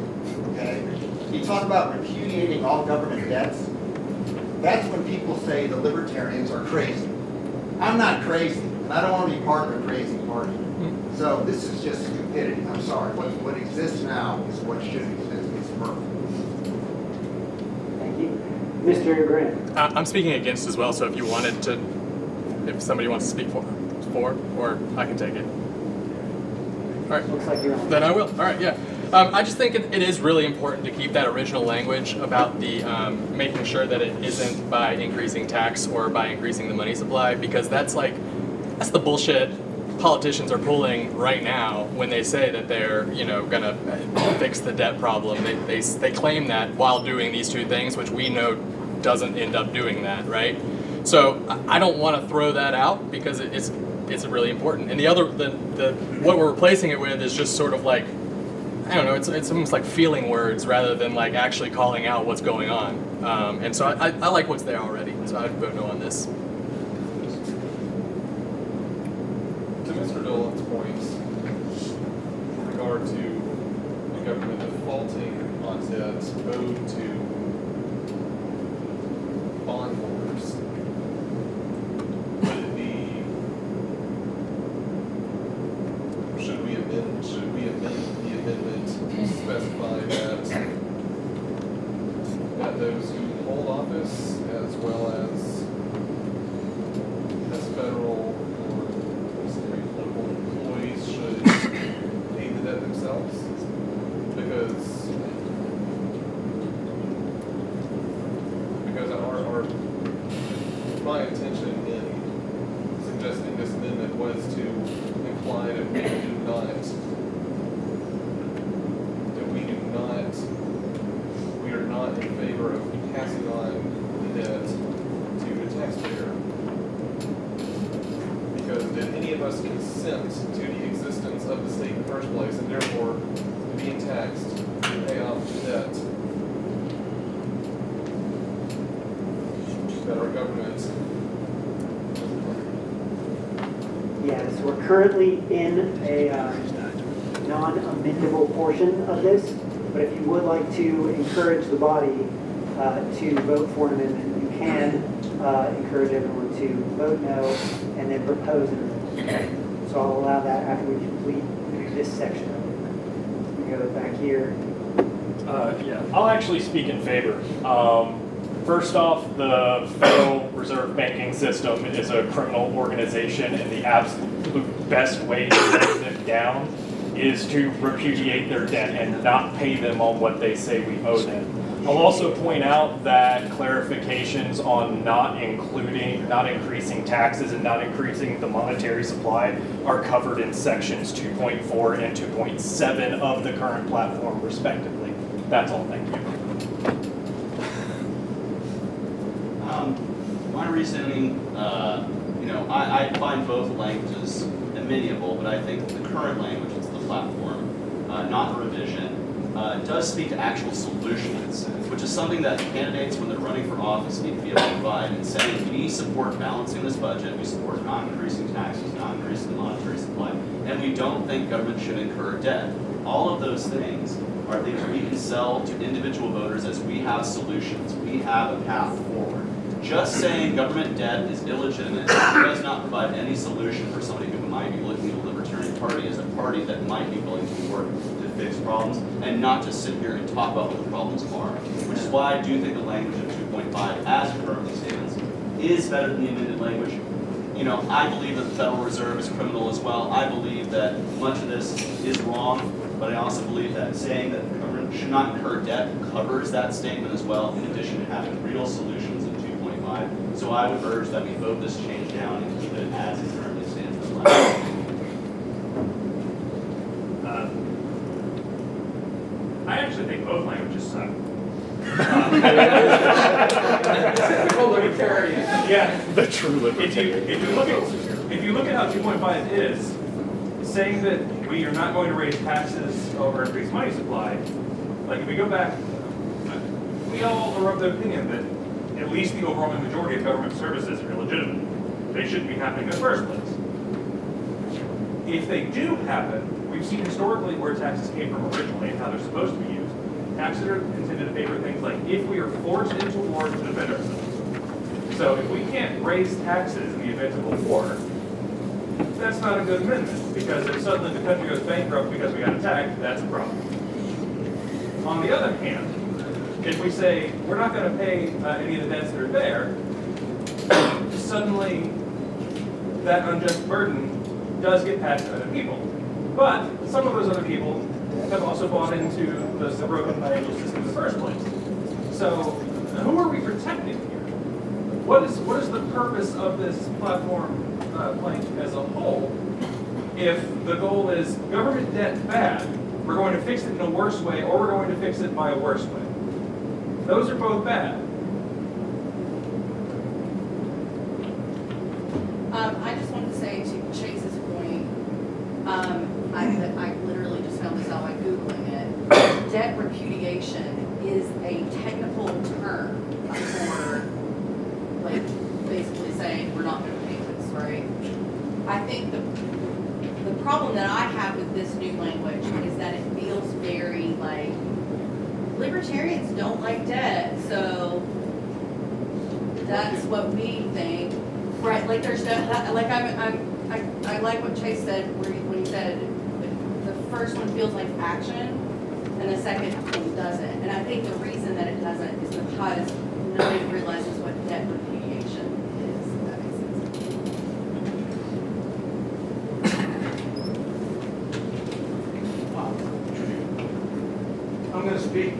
okay? You talk about repudiating all government debts. That's when people say the libertarians are crazy. I'm not crazy, and I don't want to be part of a crazy party. So this is just stupidity. I'm sorry. What exists now is what should exist. It's perfect. Thank you. Mr. Grant. I'm speaking against as well, so if you wanted to, if somebody wants to speak for, or I can take it. All right. Looks like you're on. Then I will. All right, yeah. I just think it is really important to keep that original language about the making sure that it isn't by increasing tax or by increasing the money supply, because that's the bullshit politicians are pulling right now when they say that they're gonna fix the debt problem. They claim that while doing these two things, which we know doesn't end up doing that, right? So I don't want to throw that out because it's really important. And the what we're replacing it with is just sort of like, I don't know, it's almost like feeling words rather than like actually calling out what's going on. And so I like what's there already, so I'd vote no on this. To Mr. Dolan's points, in regard to the government defaulting on debts owed to bondholders, should we amend the amendment to specify that those who hold office, as well as federal or state local employees, should pay the debt themselves? Because my intention in suggesting this amendment was to imply that we are not in favor of passing on the debt to the taxpayer. Because did any of us consent to the existence of the state in the first place, and therefore being taxed to pay off the debt that our government? Yes, we're currently in a non-amendable portion of this, but if you would like to encourage the body to vote for an amendment, you can encourage everyone to vote no and then propose an amendment. So I'll allow that after we complete this section of it. We go back here. Yeah, I'll actually speak in favor. First off, the Federal Reserve banking system is a criminal organization, and the absolute best way to bring them down is to repudiate their debt and not pay them on what they say we owe them. I'll also point out that clarifications on not increasing taxes and not increasing the monetary supply are covered in sections 2.4 and 2.7 of the current platform, respectively. That's all, thank you. My reasoning, I find both languages amenable, but I think the current language is the platform, not the revision, does speak to actual solutions, which is something that candidates, when they're running for office, need to be able to provide and saying, we support balancing this budget, we support not increasing taxes, not increasing the monetary supply, and we don't think government should incur debt. All of those things are things we can sell to individual voters as we have solutions, we have a path forward. Just saying government debt is illegitimate does not provide any solution for somebody who might be looking at the Libertarian Party as a party that might be willing to work to fix problems and not just sit here and talk about what the problems are. Which is why I do think the language of 2.5 as it currently stands is better than the amended language. I believe that the Federal Reserve is criminal as well. I believe that much of this is wrong, but I also believe that saying that the government should not incur debt covers that statement as well, in addition to having real solutions in 2.5 survive. So I would urge that we vote this change down and keep it as it currently stands in the language. I actually think both languages suck. Typical libertarian. Yeah. The true libertarian. If you look at how 2.5 is, saying that we are not going to raise taxes or increase money supply, like if we go back, we all are of the opinion that at least the overwhelming majority of government services are illegitimate. They shouldn't be happening in the first place. If they do happen, we've seen historically where taxes came from originally and how they're supposed to be used. Taxes are intended to favor things like if we are forced into war to defend ourselves. So if we can't raise taxes in the event of a war, that's not a good amendment, because if suddenly the country goes bankrupt because we got attacked, that's a problem. On the other hand, if we say we're not going to pay any of the debts that are there, suddenly that unjust burden does get passed to other people. But some of those other people have also bought into the broken financial system in the first place. So who are we protecting here? What is the purpose of this platform plank as a whole? If the goal is government debt bad, we're going to fix it in a worse way, or we're going to fix it by a worse way. Those are both bad. I just wanted to say to Chase's point, I literally just found this out by Googling it. Debt repudiation is a technical term for, like, basically saying we're not going to pay this, right? I think the problem that I have with this new language is that it feels very like libertarians don't like debt, so that's what we think, right? Like there's no, like I like what Chase said when he said the first one feels like action and the second one doesn't. And I think the reason that it doesn't is because nobody realizes what debt repudiation is. If that makes sense. I'm going to speak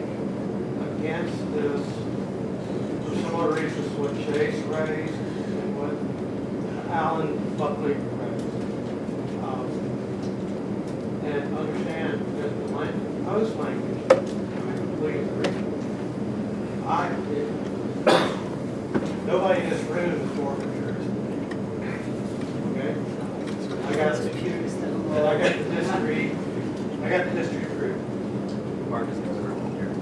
against this for similar reasons to what Chase raised and what Alan Buckley raised. And understand that the proposed language, I completely agree. Nobody in this room is more mature. Okay? I got the history group. Marcus knows everyone here.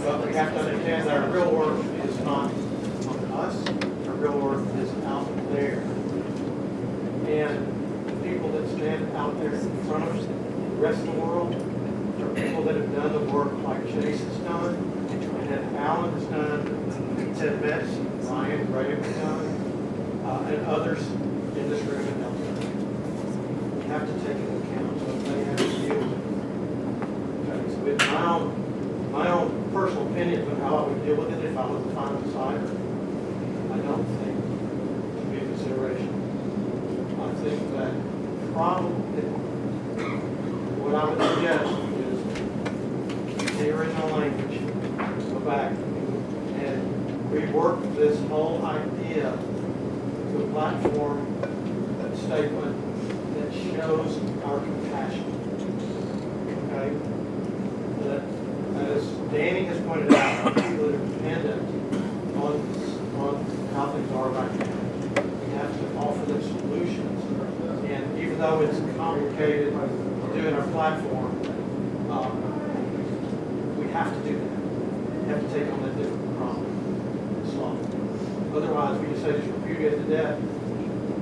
But we have to understand that our real work is not on us, our real work is out there. And the people that stand out there in front of us, the rest of the world, are people that have done the work like Chase has done, and that Alan has done, Ted Metz, Ryan Graham has done, and others in this room and elsewhere. We have to take into account what they have to deal with. Okay, so it's my own personal opinion of how I would deal with it if I was the final decider. I don't think it would be a consideration. I think that what I would suggest is the original language, go back and rework this whole idea to a platform, that statement that shows our compassion. Okay? That, as Danny has pointed out, people that are dependent on how things are right now. We have to offer them solutions. And even though it's complicated to do in our platform, we have to do that. We have to take on that different problem. Otherwise, we just say just repudiate the debt.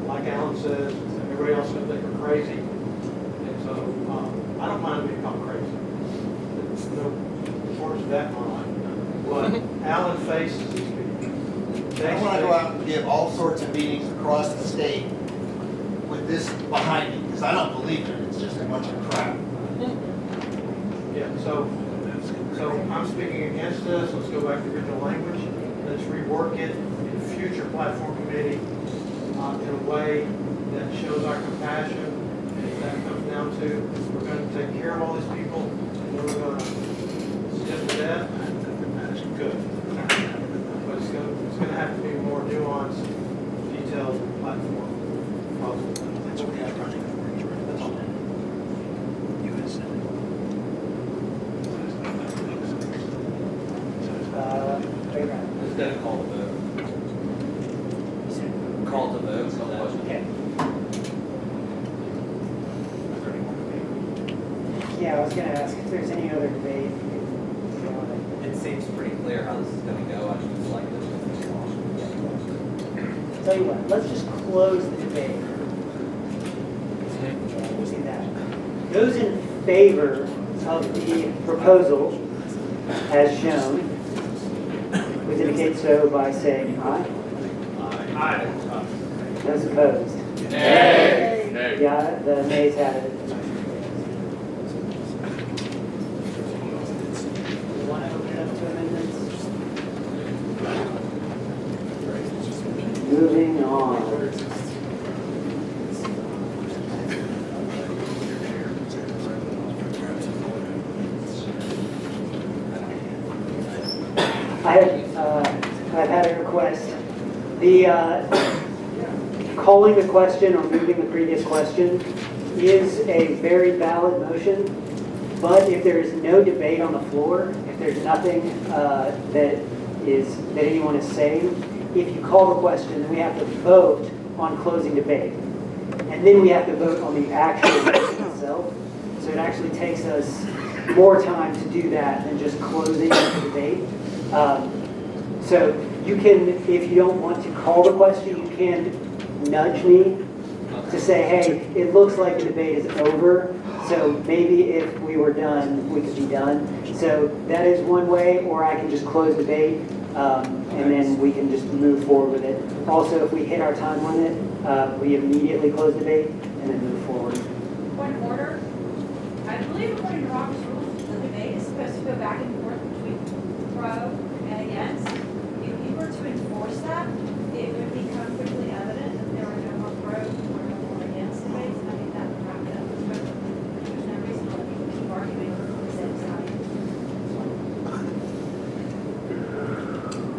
Like Alan says, everybody else is going to think we're crazy. And so I don't mind being called crazy. There's no importance of that in my life. But Alan faces these people. I want to go out and give all sorts of meetings across the state with this behind me, because I don't believe it. It's just a bunch of crap. Yeah, so I'm speaking against this. Let's go back to the original language. Let's rework it in future platform committee in a way that shows our compassion. And if that comes down to, we're going to take care of all these people, and then we're going to skip the debt, go gonna call the vote. Call the vote. So that- Okay. Yeah, I was gonna ask if there's any other debate. It seems pretty clear how this is gonna go. I just like this. Tell you what, let's just close the debate. We'll see that. Those in favor of the proposal as shown, please indicate so by saying aye. Aye. Those opposed? Nay. Nay. Yeah, the nays have it. You want to open it up to amendments? Moving on. I've had a request. The calling the question or moving the previous question is a very valid motion, but if there is no debate on the floor, if there's nothing that anyone is saying, if you call the question, then we have to vote on closing debate. And then we have to vote on the actual motion itself. So it actually takes us more time to do that than just closing the debate. So you can, if you don't want to call the question, you can nudge me to say, hey, it looks like the debate is over. So maybe if we were done, we could be done. So that is one way, or I can just close debate. And then we can just move forward with it. Also, if we hit our time limit, we immediately close debate and then move forward. Point of order. I believe according to Robert's rules, the debate is supposed to go back and forth between pro and against. If you were to enforce that, it would become quickly evident that there were no more pro or no more against debates. I think that would wrap it up. There's no reason why people keep arguing for the same side.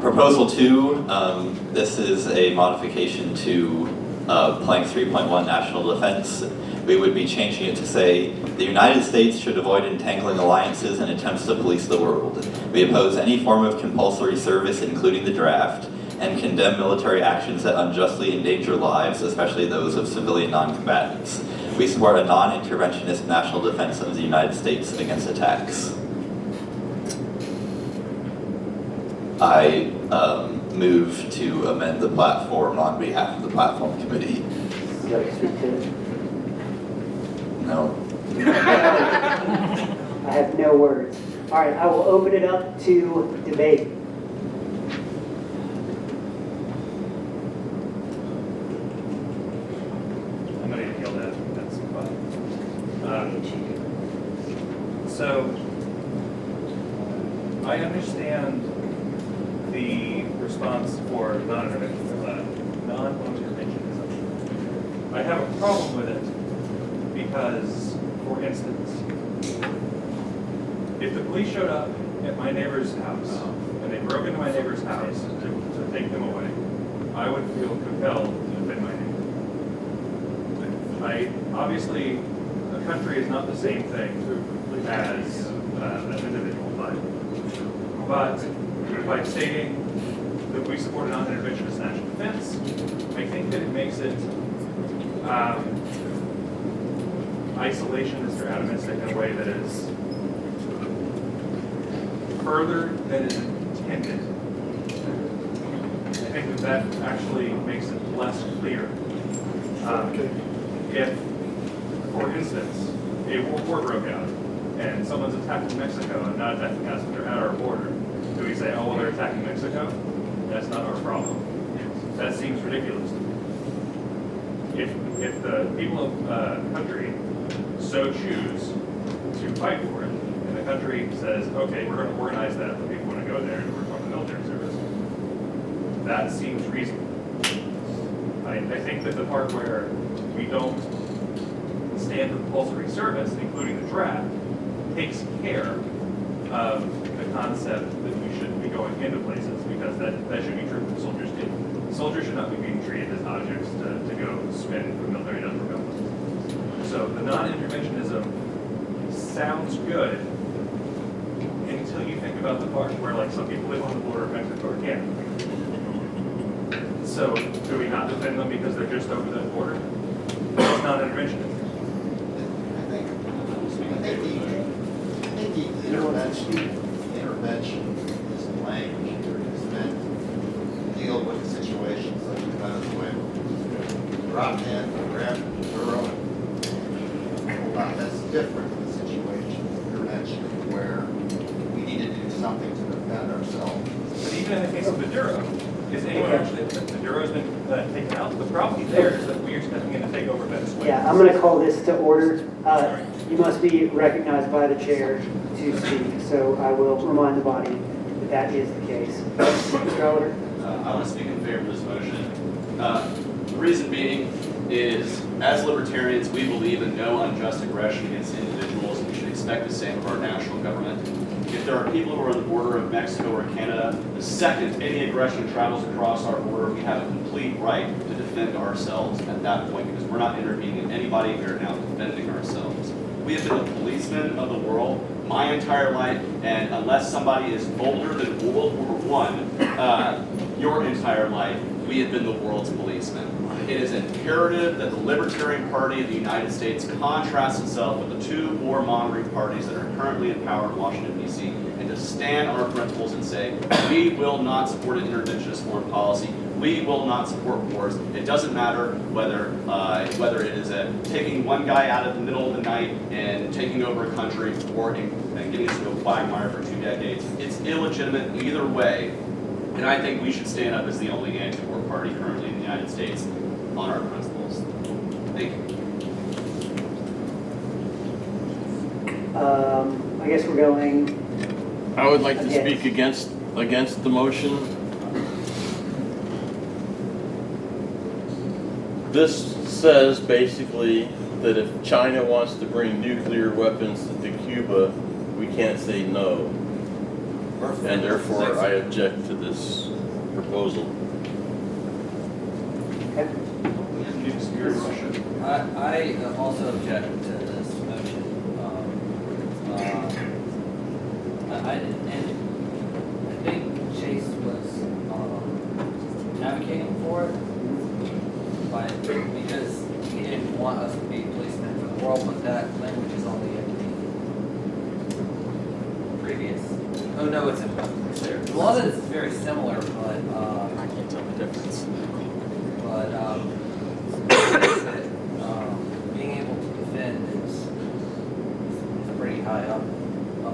Proposal 2, this is a modification to Plank 3.1 National Defense. We would be changing it to say, the United States should avoid entangling alliances and attempts to police the world. We oppose any form of compulsory service, including the draft, and condemn military actions that unjustly endanger lives, especially those of civilian non-combatants. We support a non-interventionist national defense of the United States against attacks. I move to amend the platform on behalf of the platform committee. Would you like to speak to it? No. I have no words. All right, I will open it up to debate. I'm gonna get yelled at, that's fine. So, I understand the response for non-interventionism. I have a problem with it because, for instance, if the police showed up at my neighbor's house and they broke into my neighbor's house to take them away, I would feel compelled to defend my neighbor. Obviously, a country is not the same thing as an individual, but by stating that we support a non-interventionist national defense, I think that it makes it isolationist or atomistic in a way that is further than is intended. I think that actually makes it less clear. If, for instance, a world war broke out and someone's attacking Mexico and not attacking us, but they're at our border, do we say, oh, well, they're attacking Mexico? That's not our problem. That seems ridiculous to me. If the people of a country so choose to fight for it, and the country says, okay, we're going to organize that, but people want to go there and we're talking military service, that seems reasonable. I think that the part where we don't stand for compulsory service, including the draft, takes care of the concept that we shouldn't be going into places, because that should be true for soldiers too. Soldiers should not be being treated as objects to go spend for military industrial complex. So the non-interventionism sounds good until you think about the part where like some people live on the border of Mexico or Canada. So do we not defend them because they're just over that border? It's not intervention. I think the intervention is language here is meant to deal with situations such as Venezuela. Drop in, grab, throw. That's different than the situation of intervention where we need to do something to defend ourselves. But even in the case of Maduro, is anyone actually, Maduro's been taken out? The problem there is that we are stepping in to take over Venezuela. Yeah, I'm going to call this to order. You must be recognized by the chair to speak, so I will remind the body that that is the case. Mr. Oliver? I want to speak in favor of this motion. The reason being is, as libertarians, we believe in no unjust aggression against individuals, and we should expect the same of our national government. If there are people who are on the border of Mexico or Canada, the second any aggression travels across our border, we have a complete right to defend ourselves at that point, because we're not intervening in anybody, we are now defending ourselves. We have been the policemen of the world my entire life, and unless somebody is older than World War I, your entire life, we have been the world's policemen. It is imperative that the Libertarian Party of the United States contrasts itself with the two warmongering parties that are currently in power in Washington, D.C., and to stand on our principles and say, we will not support an interventionist foreign policy. We will not support wars. It doesn't matter whether it is taking one guy out of the middle of the night and taking over a country, or and getting us into a quagmire for 2 decades. It's illegitimate either way, and I think we should stand up as the only anti-war party currently in the United States on our principles. Thank you. I guess we're going. I would like to Against. speak against the motion. This says basically that if China wants to bring nuclear weapons to Cuba, we can't say no. And therefore I object to this proposal. Okay. I also object to this motion. I think Chase was advocating for it, because he didn't want us to be policemen for the world, but that language is only in the previous. Oh no, it's in there. A lot of it is very similar, but I can't tell the difference. but being able to defend is pretty high up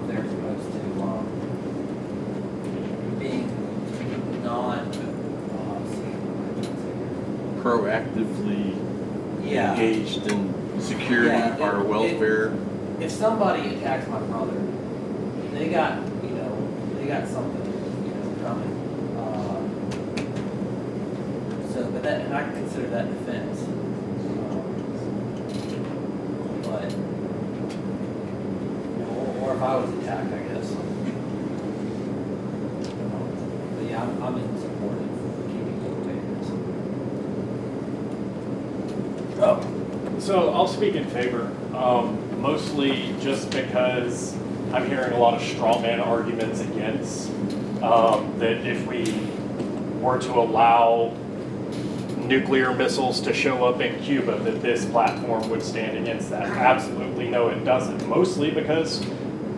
there, as opposed to being Proactively yeah. engaged in security, Yeah, our welfare. If somebody attacks my brother, they got something, coming. But that, and I consider that defense. But, or if I was attacked, I guess. But yeah, I'm in support of keeping the papers. So I'll speak in favor, mostly just because I'm hearing a lot of straw man arguments against that if we were to allow nuclear missiles to show up in Cuba, that this platform would stand against that. Absolutely no, it doesn't. Mostly because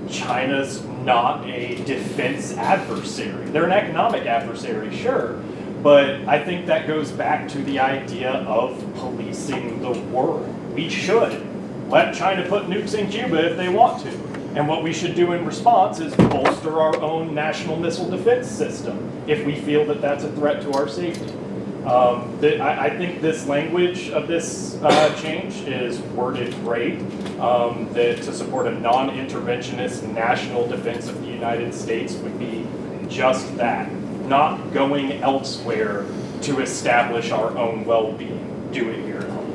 China's not a defense adversary. They're an economic adversary, sure, but I think that goes back to the idea of policing the world. We should let China put nukes in Cuba if they want to. And what we should do in response is bolster our own national missile defense system if we feel that that's a threat to our safety. I think this language of this change is worded great, that to support a non-interventionist national defense of the United States would be just that, not going elsewhere to establish our own well-being. Do it here at home.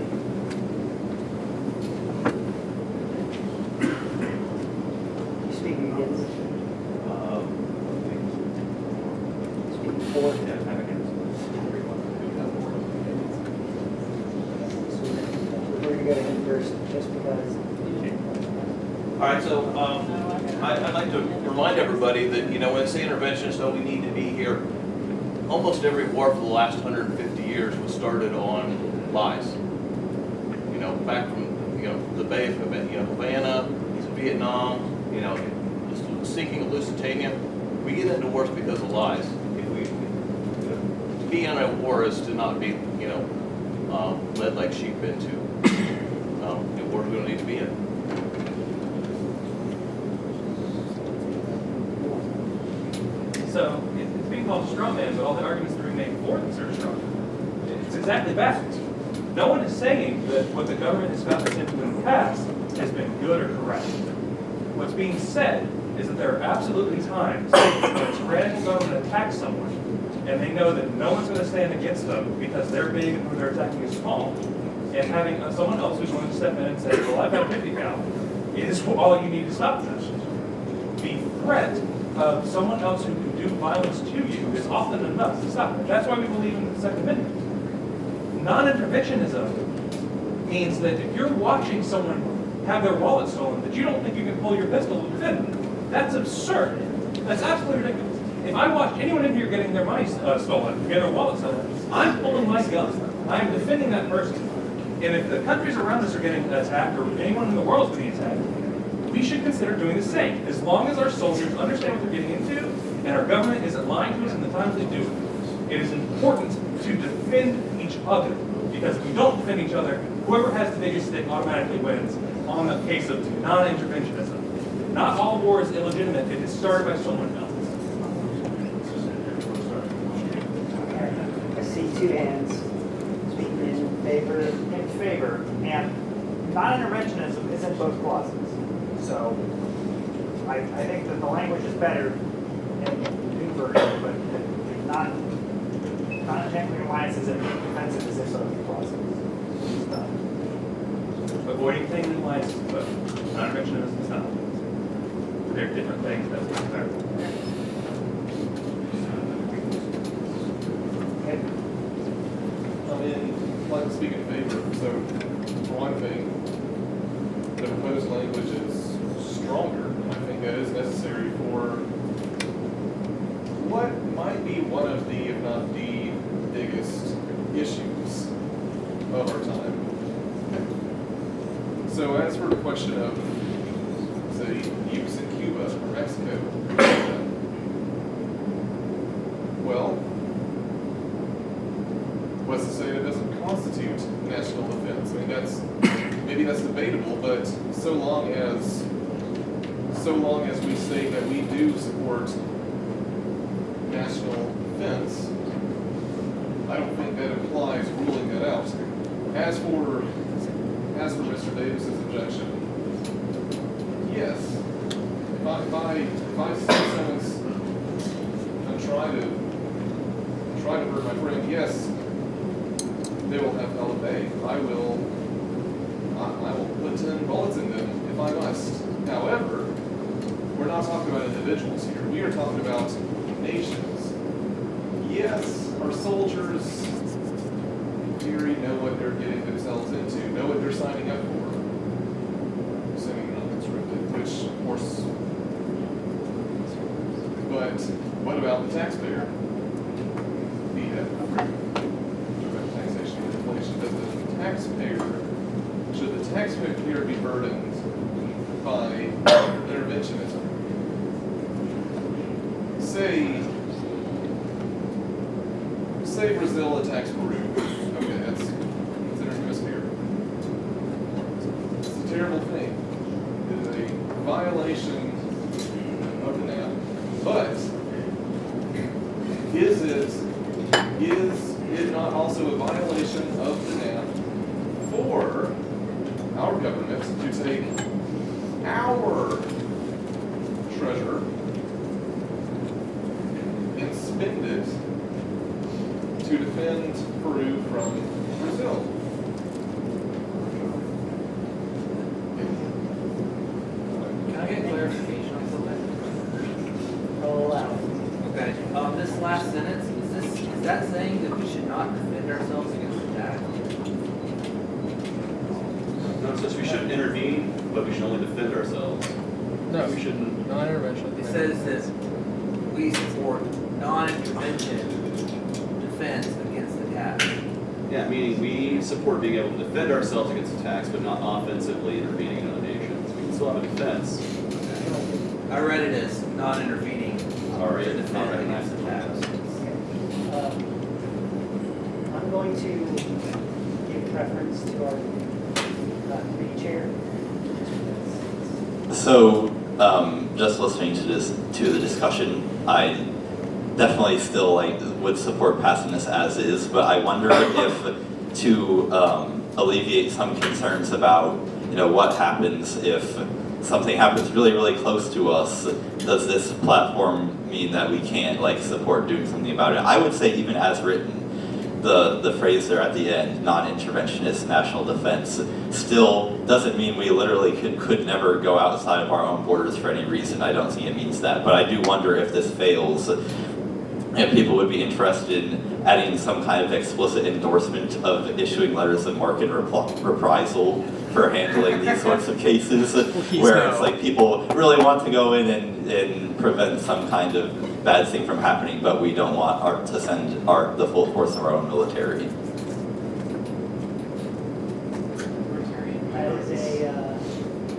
You speaking against? Speaking for? We're going to go to him first, just because. All right, so I'd like to remind everybody that, you know, when they say interventionists, oh, we need to be here, almost every war for the last 150 years was started on lies. You know, back from, you know, the Bay of Havana, Vietnam, you know, seeking of Lusitania. We get into wars because of lies. To be in a war is to not be, you know, led like sheep into wars we don't need to be in. So it's being called a straw man, but all the arguments that are being made for this are straw man. It's exactly backwards. No one is saying that what the government has gotten us into in the past has been good or correct. What's being said is that there are absolutely times when a tyrannical government attacks someone, and they know that no one's going to stand against them because they're big and who they're attacking is small, and having someone else who's going to step in and say, well, I've got a 50 cal, is all you need to stop this. The threat of someone else who can do violence to you is often enough to stop it. That's why we believe in the Second Amendment. Non-interventionism means that if you're watching someone have their wallet stolen, that you don't think you can pull your pistol and defend them. That's absurd. That's absolutely ridiculous. If I watch anyone in here getting their money stolen, getting their wallet stolen, I'm pulling my gun. I'm defending that person. And if the countries around us are getting attacked, or anyone in the world is being attacked, we should consider doing the same, as long as our soldiers understand what they're getting into, and our government isn't lying to us in the times they do it. It is important to defend each other, because if we don't defend each other, whoever has the biggest stick automatically wins on the case of non-interventionism. Not all war is illegitimate if it's started by someone else. I see two hands speaking in favor. In favor, and non-interventionism is in both clauses. So I think that the language is better in the new version, but non-entangling alliances and defensive is in both clauses. Avoiding things in alliances, but non-interventionism is not. They're different things, that's what's better. I mean, I'd like to speak in favor. So, for one thing, the proposed language is stronger. I think that is necessary for what might be one of the, if not the biggest issues of our time. So, as for the question of, say, use in Cuba or Mexico, well, what's to say that doesn't constitute national defense? I mean, maybe that's debatable, but so long as we say that we do support national defense, I don't think that implies ruling that out. As for Mr. Davis's objection, yes, if I see someone's try to hurt my friend, yes, they will have hell to pay. I will put 10 bullets in them if I must. However, we're not talking about individuals here. We are talking about nations. Yes, our soldiers, in theory, know what they're getting themselves into, know what they're signing up for. Assuming non-conscripted, which, of course, but what about the taxpayer? Taxation and inflation. Should the taxpayer be burdened by interventionism? Say Brazil attacks Peru. Okay, that's introduced here. It's a terrible thing. It is a violation of the NAP. But is it not also a violation of the NAP for our government to take our treasure and spend it to defend Peru from Brazil? Can I get clarification on something? I'll allow it. Okay, this last sentence, is that saying that we should not defend ourselves against attack? No, it says we shouldn't intervene, but we should only defend ourselves. No, we shouldn't. Non-intervention. It says that we support non-intervention defense against attacks. Yeah, meaning we support being able to defend ourselves against attacks, but not offensively intervening in other nations. We can still have a defense. I read it as non-intervening Sorry, to it's not defend recognized. against attacks. I'm going to give preference to our committee chair. So, just listening to the discussion, I definitely still would support passing this as is, but I wonder if to alleviate some concerns about, what happens if something happens really, really close to us, does this platform mean that we can't support doing something about it? I would say even as written, the phrase there at the end, non-interventionist national defense, still doesn't mean we literally could never go outside of our own borders for any reason. I don't think it means that. But I do wonder if this fails, if people would be interested in adding some kind of explicit endorsement of issuing letters of marque and reprisal for handling these sorts of cases, where it's people really want to go in and prevent some kind of bad thing from happening, but we don't want to send the full force of our own military.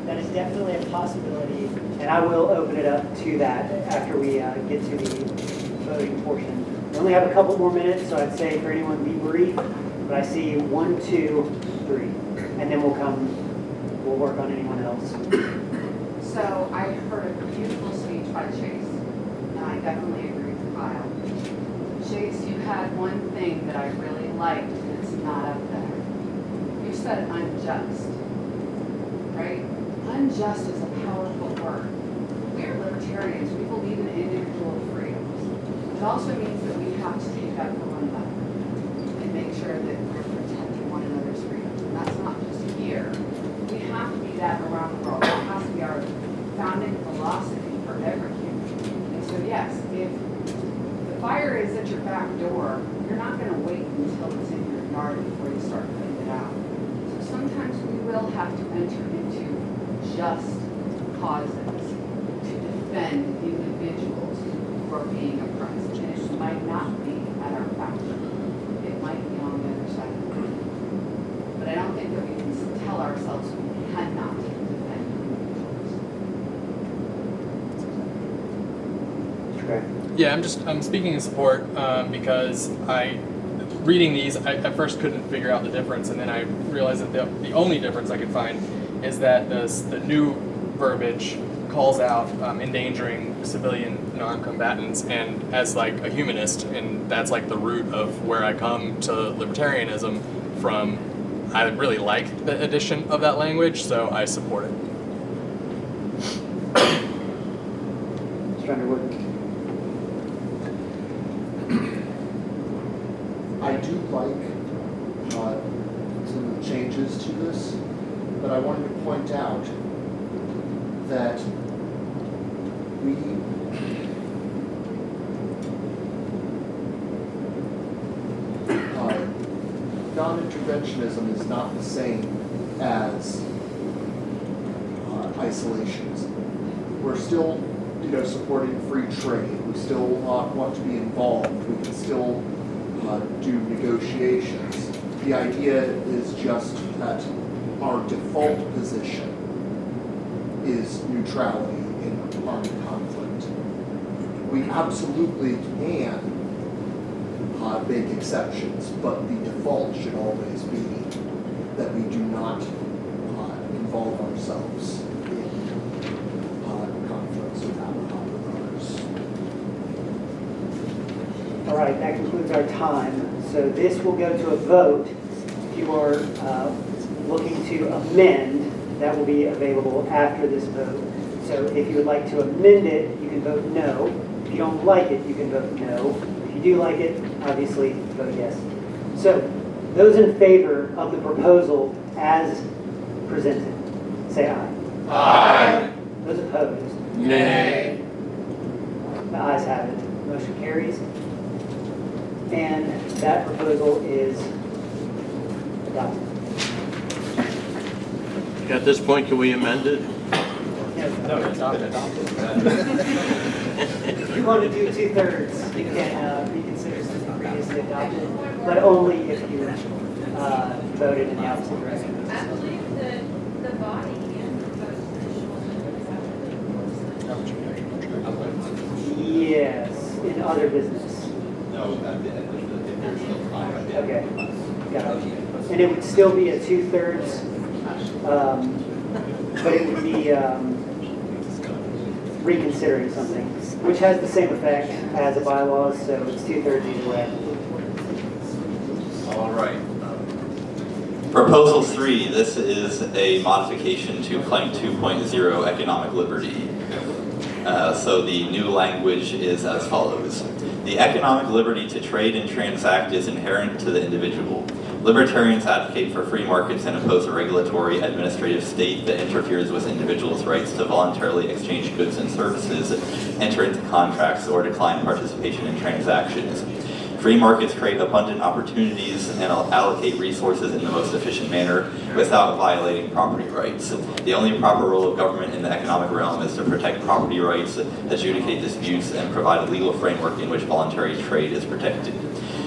That is definitely a possibility, and I will open it up to that after we get to the voting portion. We only have a couple more minutes, so I'd say for anyone be brief, but I see 1, 2, 3, and then we'll work on anyone else. So I heard a beautiful speech by Chase, and I definitely agree with Kyle. Chase, you had one thing that I really liked, and it's not up there. You said unjust, right? Unjust is a powerful word. We are libertarians. We believe in individual freedoms. It also means that we have to take up for one another and make sure that we're protecting one another's freedoms. And that's not just here. We have to be that around the world. It has to be our founding philosophy for every human. And so yes, if the fire is at your back door, you're not going to wait until it's in your yard before you start putting it out. So sometimes we will have to enter into just causes to defend individuals who are being oppressed. And it might not be at our back door. It might be on the other side of the room. But I don't think that we can tell ourselves we cannot defend individuals. Yeah, I'm speaking in support because reading these, I at first couldn't figure out the difference, and then I realized that the only difference I could find is that the new verbiage calls out endangering civilian non-combatants, and as a humanist, and that's the root of where I come to libertarianism from, I really like the addition of that language, so I support it. Mr. Underwood. I do like some changes to this, but I wanted to point out that non-interventionism is not the same as isolationism. We're still, supporting free trade. We still want to be involved. We can still do negotiations. The idea is just that our default position is neutrality in armed conflict. We absolutely can make exceptions, but the default should always be that we do not involve ourselves in conflicts with others. All right, that concludes our time. So this will go to a vote. If you are looking to amend, that will be available after this vote. So if you would like to amend it, you can vote no. If you don't like it, you can vote no. If you do like it, obviously vote yes. So those in favor of the proposal as presented, say aye. Aye. Those opposed? Nay. The ayes have it. Motion carries. And that proposal is adopted. At this point, can we amend it? No, adopt it. If you want to do 2/3, you can reconsider something previously adopted, but only if you voted in the opposite direction. I believe the body and proposed Yes, in other business. No, at the end of the, if there's no time at the end. Okay, got it. And it would still be a 2/3, but it would be reconsidering something, which has the same effect as a bylaws, so it's 2/3 either way. All right. Proposal 3, this is a modification to Plank 2.0 economic liberty. So the new language is as follows. The economic liberty to trade and transact is inherent to the individual. Libertarians advocate for free markets and oppose a regulatory administrative state that interferes with individuals' rights to voluntarily exchange goods and services, enter into contracts, or decline participation in transactions. Free markets create abundant opportunities and allocate resources in the most efficient manner without violating property rights. The only proper role of government in the economic realm is to protect property rights, adjudicate disputes, and provide a legal framework in which voluntary trade is protected.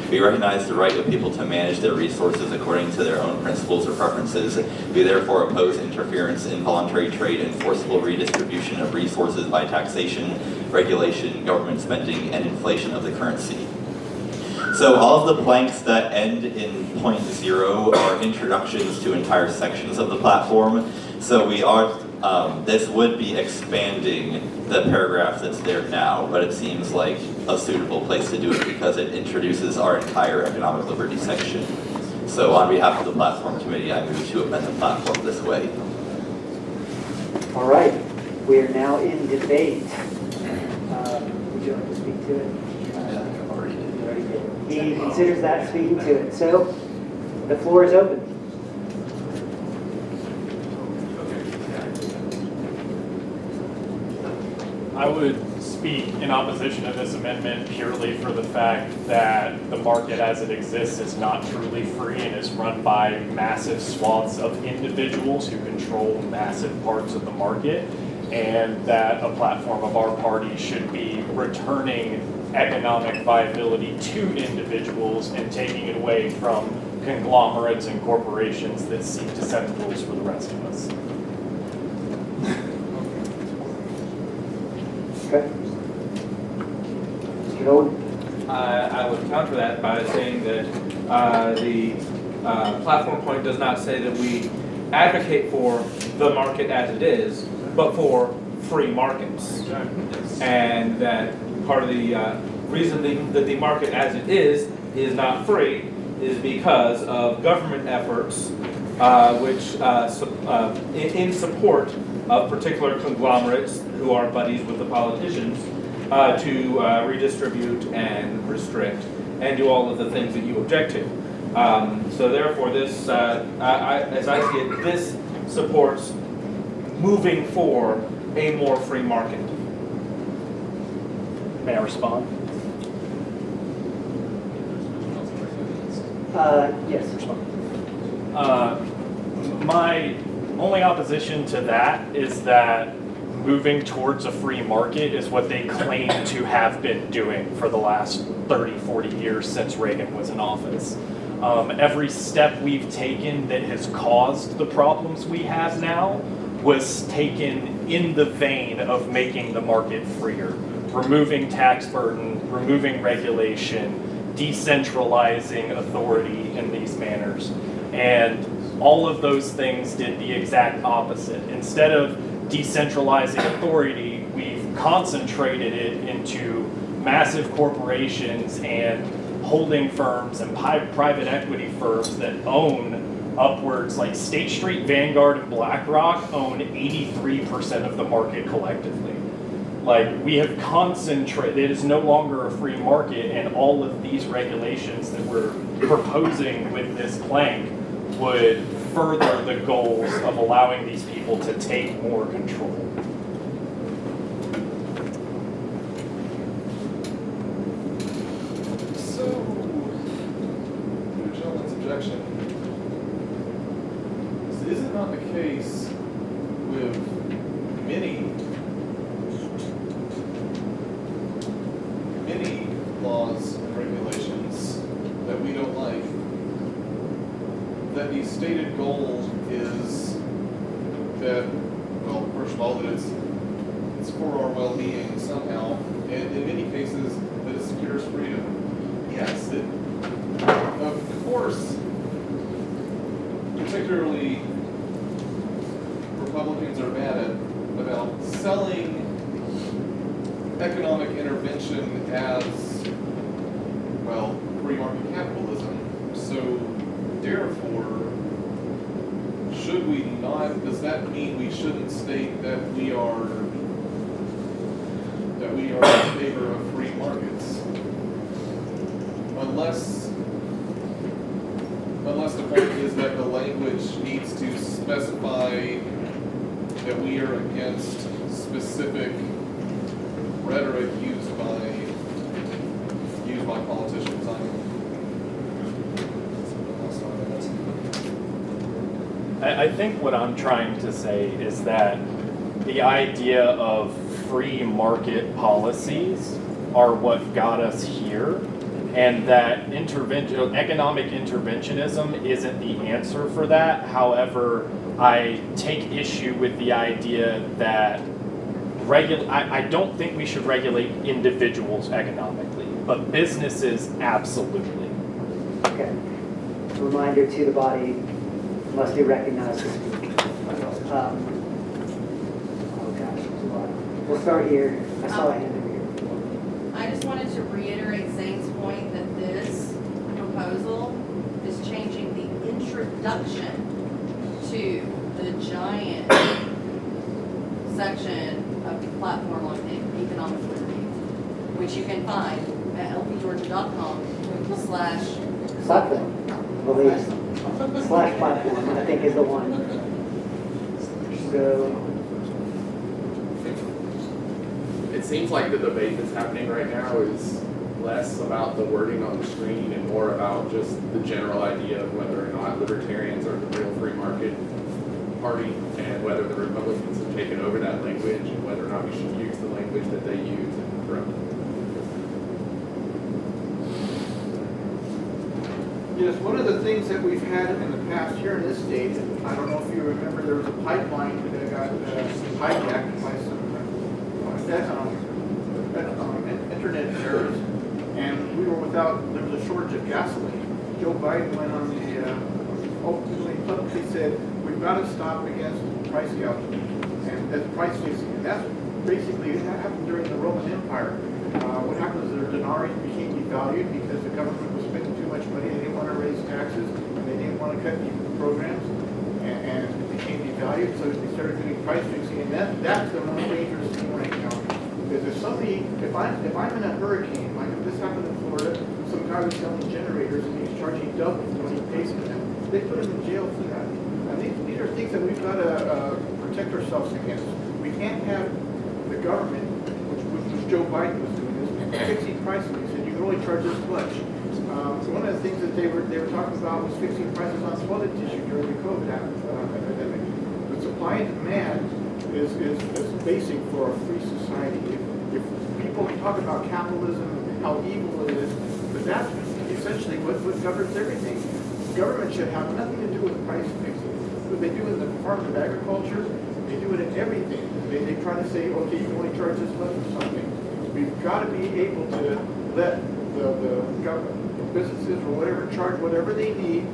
We recognize the right of people to manage their resources according to their own principles or preferences. We therefore oppose interference in voluntary trade and forcible redistribution of resources by taxation, regulation, government spending, and inflation of the currency. So all of the planks that end in point 0 are introductions to entire sections of the platform. So we are, this would be expanding the paragraph that's there now, but it seems like a suitable place to do it because it introduces our entire economic liberty section. So on behalf of the platform committee, I move to amend the platform this way. All right, we are now in debate. Would you like to speak to it? He considers that speaking to it. So the floor is open. I would speak in opposition to this amendment purely for the fact that the market as it exists is not truly free and is run by massive swaths of individuals who control massive parts of the market, and that a platform of our party should be returning economic viability to individuals and taking it away from conglomerates and corporations that seek to set the rules for the rest of us. Okay. Mr. Nolan? I would counter that by saying that the platform point does not say that we advocate for the market as it is, but for free markets. And that part of the reason that the market as it is not free is because of government efforts which in support of particular conglomerates who are buddies with the politicians to redistribute and restrict and do all of the things that you object to. So therefore this, as I see it, this supports moving for a more free market. May I respond? Yes. My only opposition to that is that moving towards a free market is what they claim to have been doing for the last 30, 40 years since Reagan was in office. Every step we've taken that has caused the problems we have now was taken in the vein of making the market freer, removing tax burden, removing regulation, decentralizing authority in these manners. And all of those things did the exact opposite. Instead of decentralizing authority, we've concentrated it into massive corporations and holding firms and private equity firms that own upwards, like State Street, Vanguard, and BlackRock own 83% of the market collectively. Like, we have concentrated, it is no longer a free market, and all of these regulations that we're proposing with this plank would further the goals of allowing these people to take more control. So, your gentleman's objection. Is it not the case with many laws and regulations that we don't like, that the stated goal is that, well, first of all, that it's for our well-being somehow, and in many cases, that it secures freedom. Yes, of course, particularly Republicans are mad about selling economic intervention as, well, free market capitalism. So therefore, should we not, does that mean we shouldn't state that we are in favor of free markets? Unless the point is that the language needs to specify that we are against specific rhetoric used by politicians. I think what I'm trying to say is that the idea of free market policies are what got us here, and that economic interventionism isn't the answer for that. However, I take issue with the idea that I don't think we should regulate individuals economically, but businesses absolutely. Okay. Reminder to the body, must be recognized to speak. Oh gosh, there's a lot. We'll start here. I saw a hand over here. I just wanted to reiterate Zane's point that this proposal is changing the introduction to the giant section of the platform on economic liberty, which you can find at lpgeorgia.com/. Platform, I believe. Slash platform, I think is the one. So, It seems like the debate that's happening right now is less about the wording on the screen and more about just the general idea of whether or not libertarians are the real free market party and whether the Republicans have taken over that language and whether or not we should use the language that they use and corrupt it. Yes, one of the things that we've had in the past here in this state, I don't know if you remember, there was a pipeline that got hijacked by some internet terrorists, and we were there was a shortage of gasoline. Joe Biden went on openly publicly said, we've got to stop against price gouging, and that's price fixing. And that's basically, that happened during the Roman Empire. What happened is their denarii became devalued because the government was spending too much money. They didn't want to raise taxes, and they didn't want to cut any programs, and it became devalued, so they started doing price fixing, and that's the most dangerous thing right now. Because if I'm in a hurricane, like if this happened in Florida, some guy was selling generators and he's charging double when he pays for them, they put him in jail for that. And these are things that we've got to protect ourselves against. We can't have the government, which Joe Biden was doing, fixing prices. He said you can only charge this much. One of the things that they were talking about was fixing prices on toilet tissue during the COVID epidemic. The supply and demand is basic for a free society. If people talk about capitalism, how evil it is, but that's essentially what governs everything. Government should have nothing to do with price fixing. What they do in the Department of Agriculture, they do it in everything. They try to say, okay, you can only charge this much for something. We've got to be able to let the government, businesses or whatever, charge whatever they need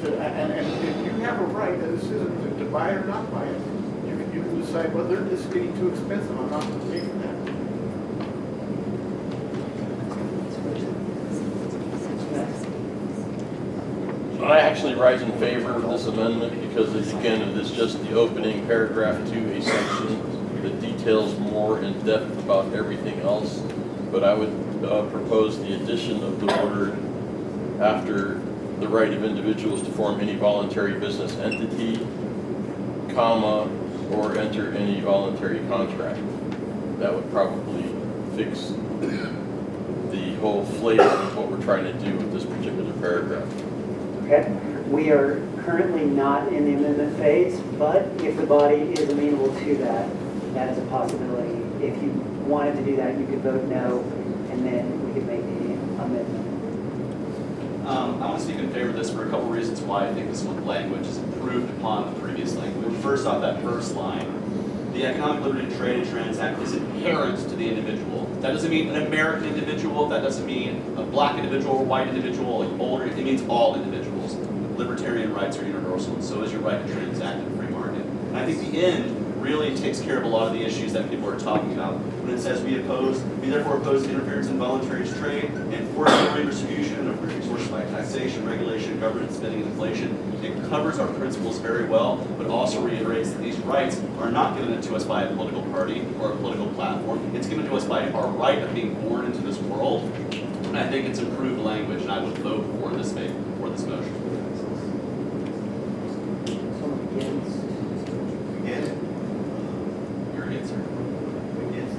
to, and if you have a right as a citizen to buy it or not buy it, you can decide, well, this is getting too expensive, I'm not going to pay for that. I actually rise in favor of this amendment because, again, it is just the opening paragraph to a section that details more in depth about everything else. But I would propose the addition of the word after the right of individuals to form any voluntary business entity, comma, or enter any voluntary contract. That would probably fix the whole flavor of what we're trying to do with this particular paragraph. okay, we are currently not in the amendment phase, but if the body is amenable to that, that is a possibility. If you wanted to do that, you could vote no, and then we can make the amendment. I want to speak in favor of this for a couple reasons why I think this one language is improved upon the previous language. First off, that first line, the economic liberty to trade and transact is inherent to the individual. That doesn't mean an American individual, that doesn't mean a black individual, or white individual, like older, it means all individuals. Libertarian rights are universal, and so is your right to transact in a free market. And I think the end really takes care of a lot of the issues that people are talking about. When it says we therefore oppose interference in voluntary trade and forced redistribution of resources by taxation, regulation, government spending, and inflation. It covers our principles very well, but also reiterates that these rights are not given to us by a political party or a political platform. It's given to us by our right of being born into this world. And I think it's improved language, and I would vote for this motion. Someone against? Against? Your answer. Against.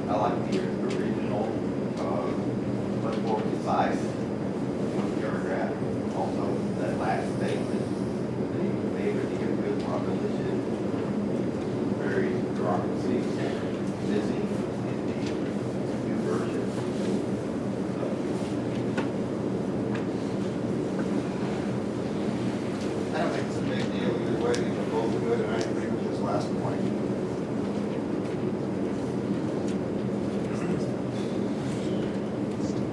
I like the original, much more concise paragraph. Also, that last statement, the favor the good population, very bureaucracy, missing in the new version. I don't think it's a big deal either way, these are both good, and I agree with his last point.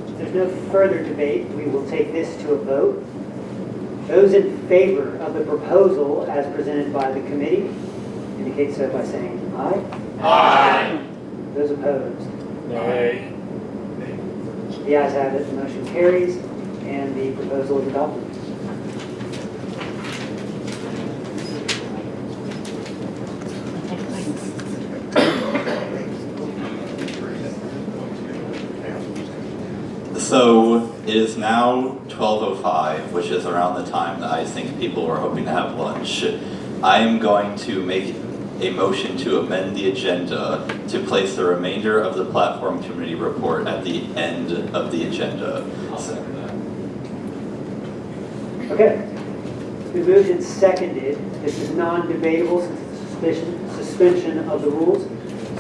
If there's no further debate, we will take this to a vote. Those in favor of the proposal as presented by the committee indicate so by saying aye. Aye. Those opposed? Nay. The ayes have it, the motion carries, and the proposal is adopted. So it is now 12:05, which is around the time that I think people were hoping to have lunch. I am going to make a motion to amend the agenda to place the remainder of the platform committee report at the end of the agenda. I'll second that. Okay. It's been moved and seconded. This is non-debatable since it's suspension of the rules.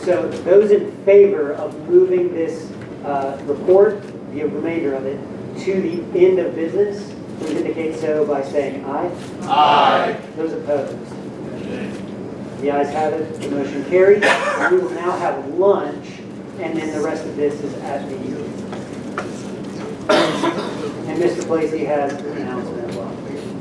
So those in favor of moving this report, the remainder of it, to the end of business, please indicate so by saying aye. Aye. Those opposed? The ayes have it, the motion carries. We will now have lunch, and then the rest of this is at the... And Mr. Placey has an announcement as well.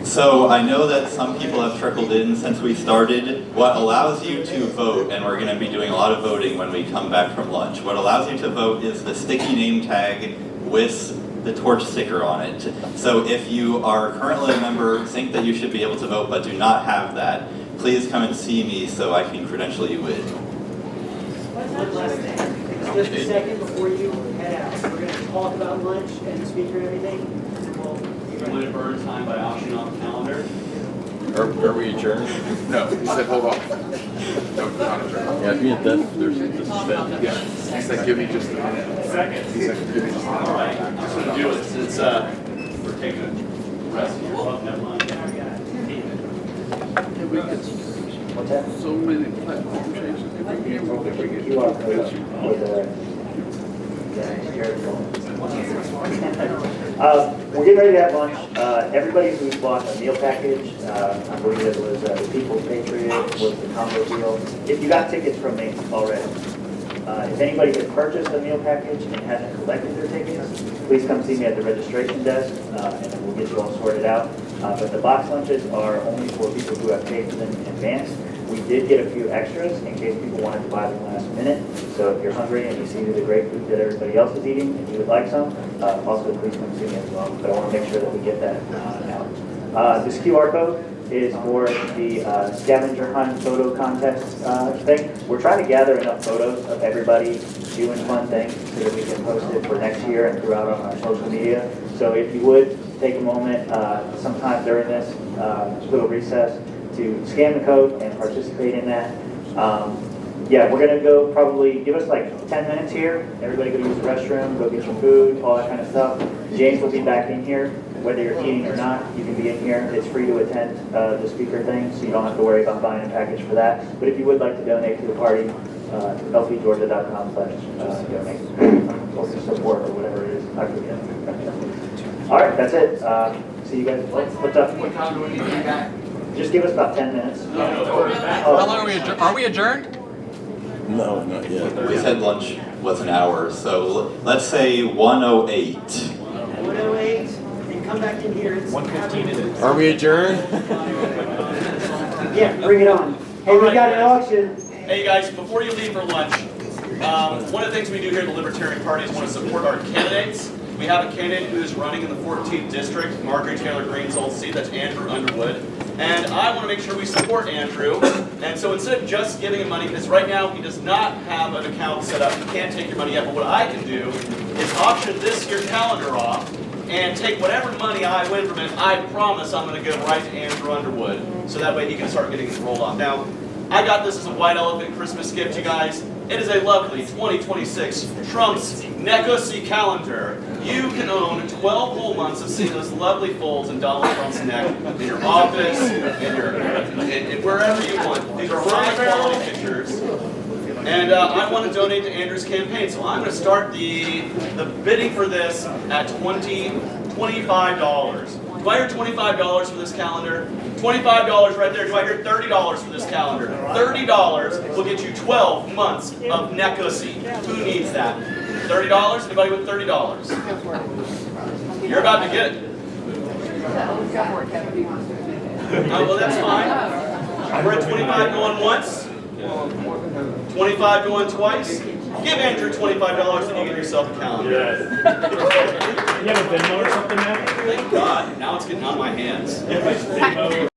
So I know that some people have trickled in since we started. What allows you to vote, and we're going to be doing a lot of voting when we come back from lunch, what allows you to vote is the sticky name tag with the torch sticker on it. So if you are currently a member, think that you should be able to vote but do not have that, please come and see me so I can credential you in. One last thing. Just a second before you head out. We're going to talk about lunch and the speaker and everything. And we'll be We're going to burn time by option on the calendar. Are we adjourned? No, he said hold off. No, not adjourned. Yeah, if you there's the suspension. Yeah, he said give me just a minute. Second. He said give me just a minute. All right, I'm just going to do it since we're taking the rest of your deadline. What's that? So many platform changes. If we can't vote, if we get QR code with we're getting ready to have lunch. Everybody who's bought a meal package, I believe it was the People's Patriot, was the combo deal. If you got tickets from me already, if anybody has purchased a meal package and hasn't collected their tickets, please come see me at the registration desk, and then we'll get you all sorted out. But the box lunches are only for people who have paid for them in advance. We did get a few extras in case people wanted to buy them last minute. So if you're hungry and you see the great food that everybody else is eating and you would like some, also please come see me as well. But I want to make sure that we get that out. This QR code is for the scavenger hunt photo contest thing. We're trying to gather enough photos of everybody doing fun things so that we can post it for next year and throughout on our social media. So if you would take a moment sometime during this little recess to scan the code and participate in that. Yeah, we're going to go probably, give us like 10 minutes here. Everybody go use the restroom, go get your food, all that kind of stuff. James will be back in here. Whether you're eating or not, you can be in here. It's free to attend the speaker thing, so you don't have to worry about buying a package for that. But if you would like to donate to the party, lpgeorgia.com/donate, or support, or whatever it is, I forget. All right, that's it. See you guys, what's up? What time do we need to be back? Just give us about 10 minutes. How long are we adjourned? No, not yet. We said lunch was an hour, so let's say 1:08. 108, and come back in here. 1:15 is it? Are we adjourned? Yeah, bring it on. Hey, we got an auction. Hey guys, before you leave for lunch, one of the things we do here at the Libertarian Party is want to support our candidates. We have a candidate who is running in the 14th district, Marjorie Taylor Greene's old seat, that's Andrew Underwood. And I want to make sure we support Andrew. And so instead of just giving him money, because right now he does not have an account set up, he can't take your money yet, but what I can do is auction this year's calendar off and take whatever money I win from it. I promise I'm going to give right to Andrew Underwood, so that way he can start getting his roll off. Now, I got this as a white elephant Christmas gift, you guys. It is a lovely 2026 Trump's Negosi calendar. You can own 12 whole months of seeing those lovely folds in Donald Trump's neck in your office, in wherever you want. These are high quality pictures. And I want to donate to Andrew's campaign, so I'm going to start the bidding for this at $25. Do I hear $25 for this calendar? $25 right there. Do I hear $30 for this calendar? $30 will get you 12 months of Negosi. Who needs that? $30? Anybody with $30? You're about to get it. Oh, well, that's fine. We're at 25 going once. 25 going twice. Give Andrew $25 and you get yourself a calendar. You have a Venmo or something now? Thank God. Now it's getting on my hands.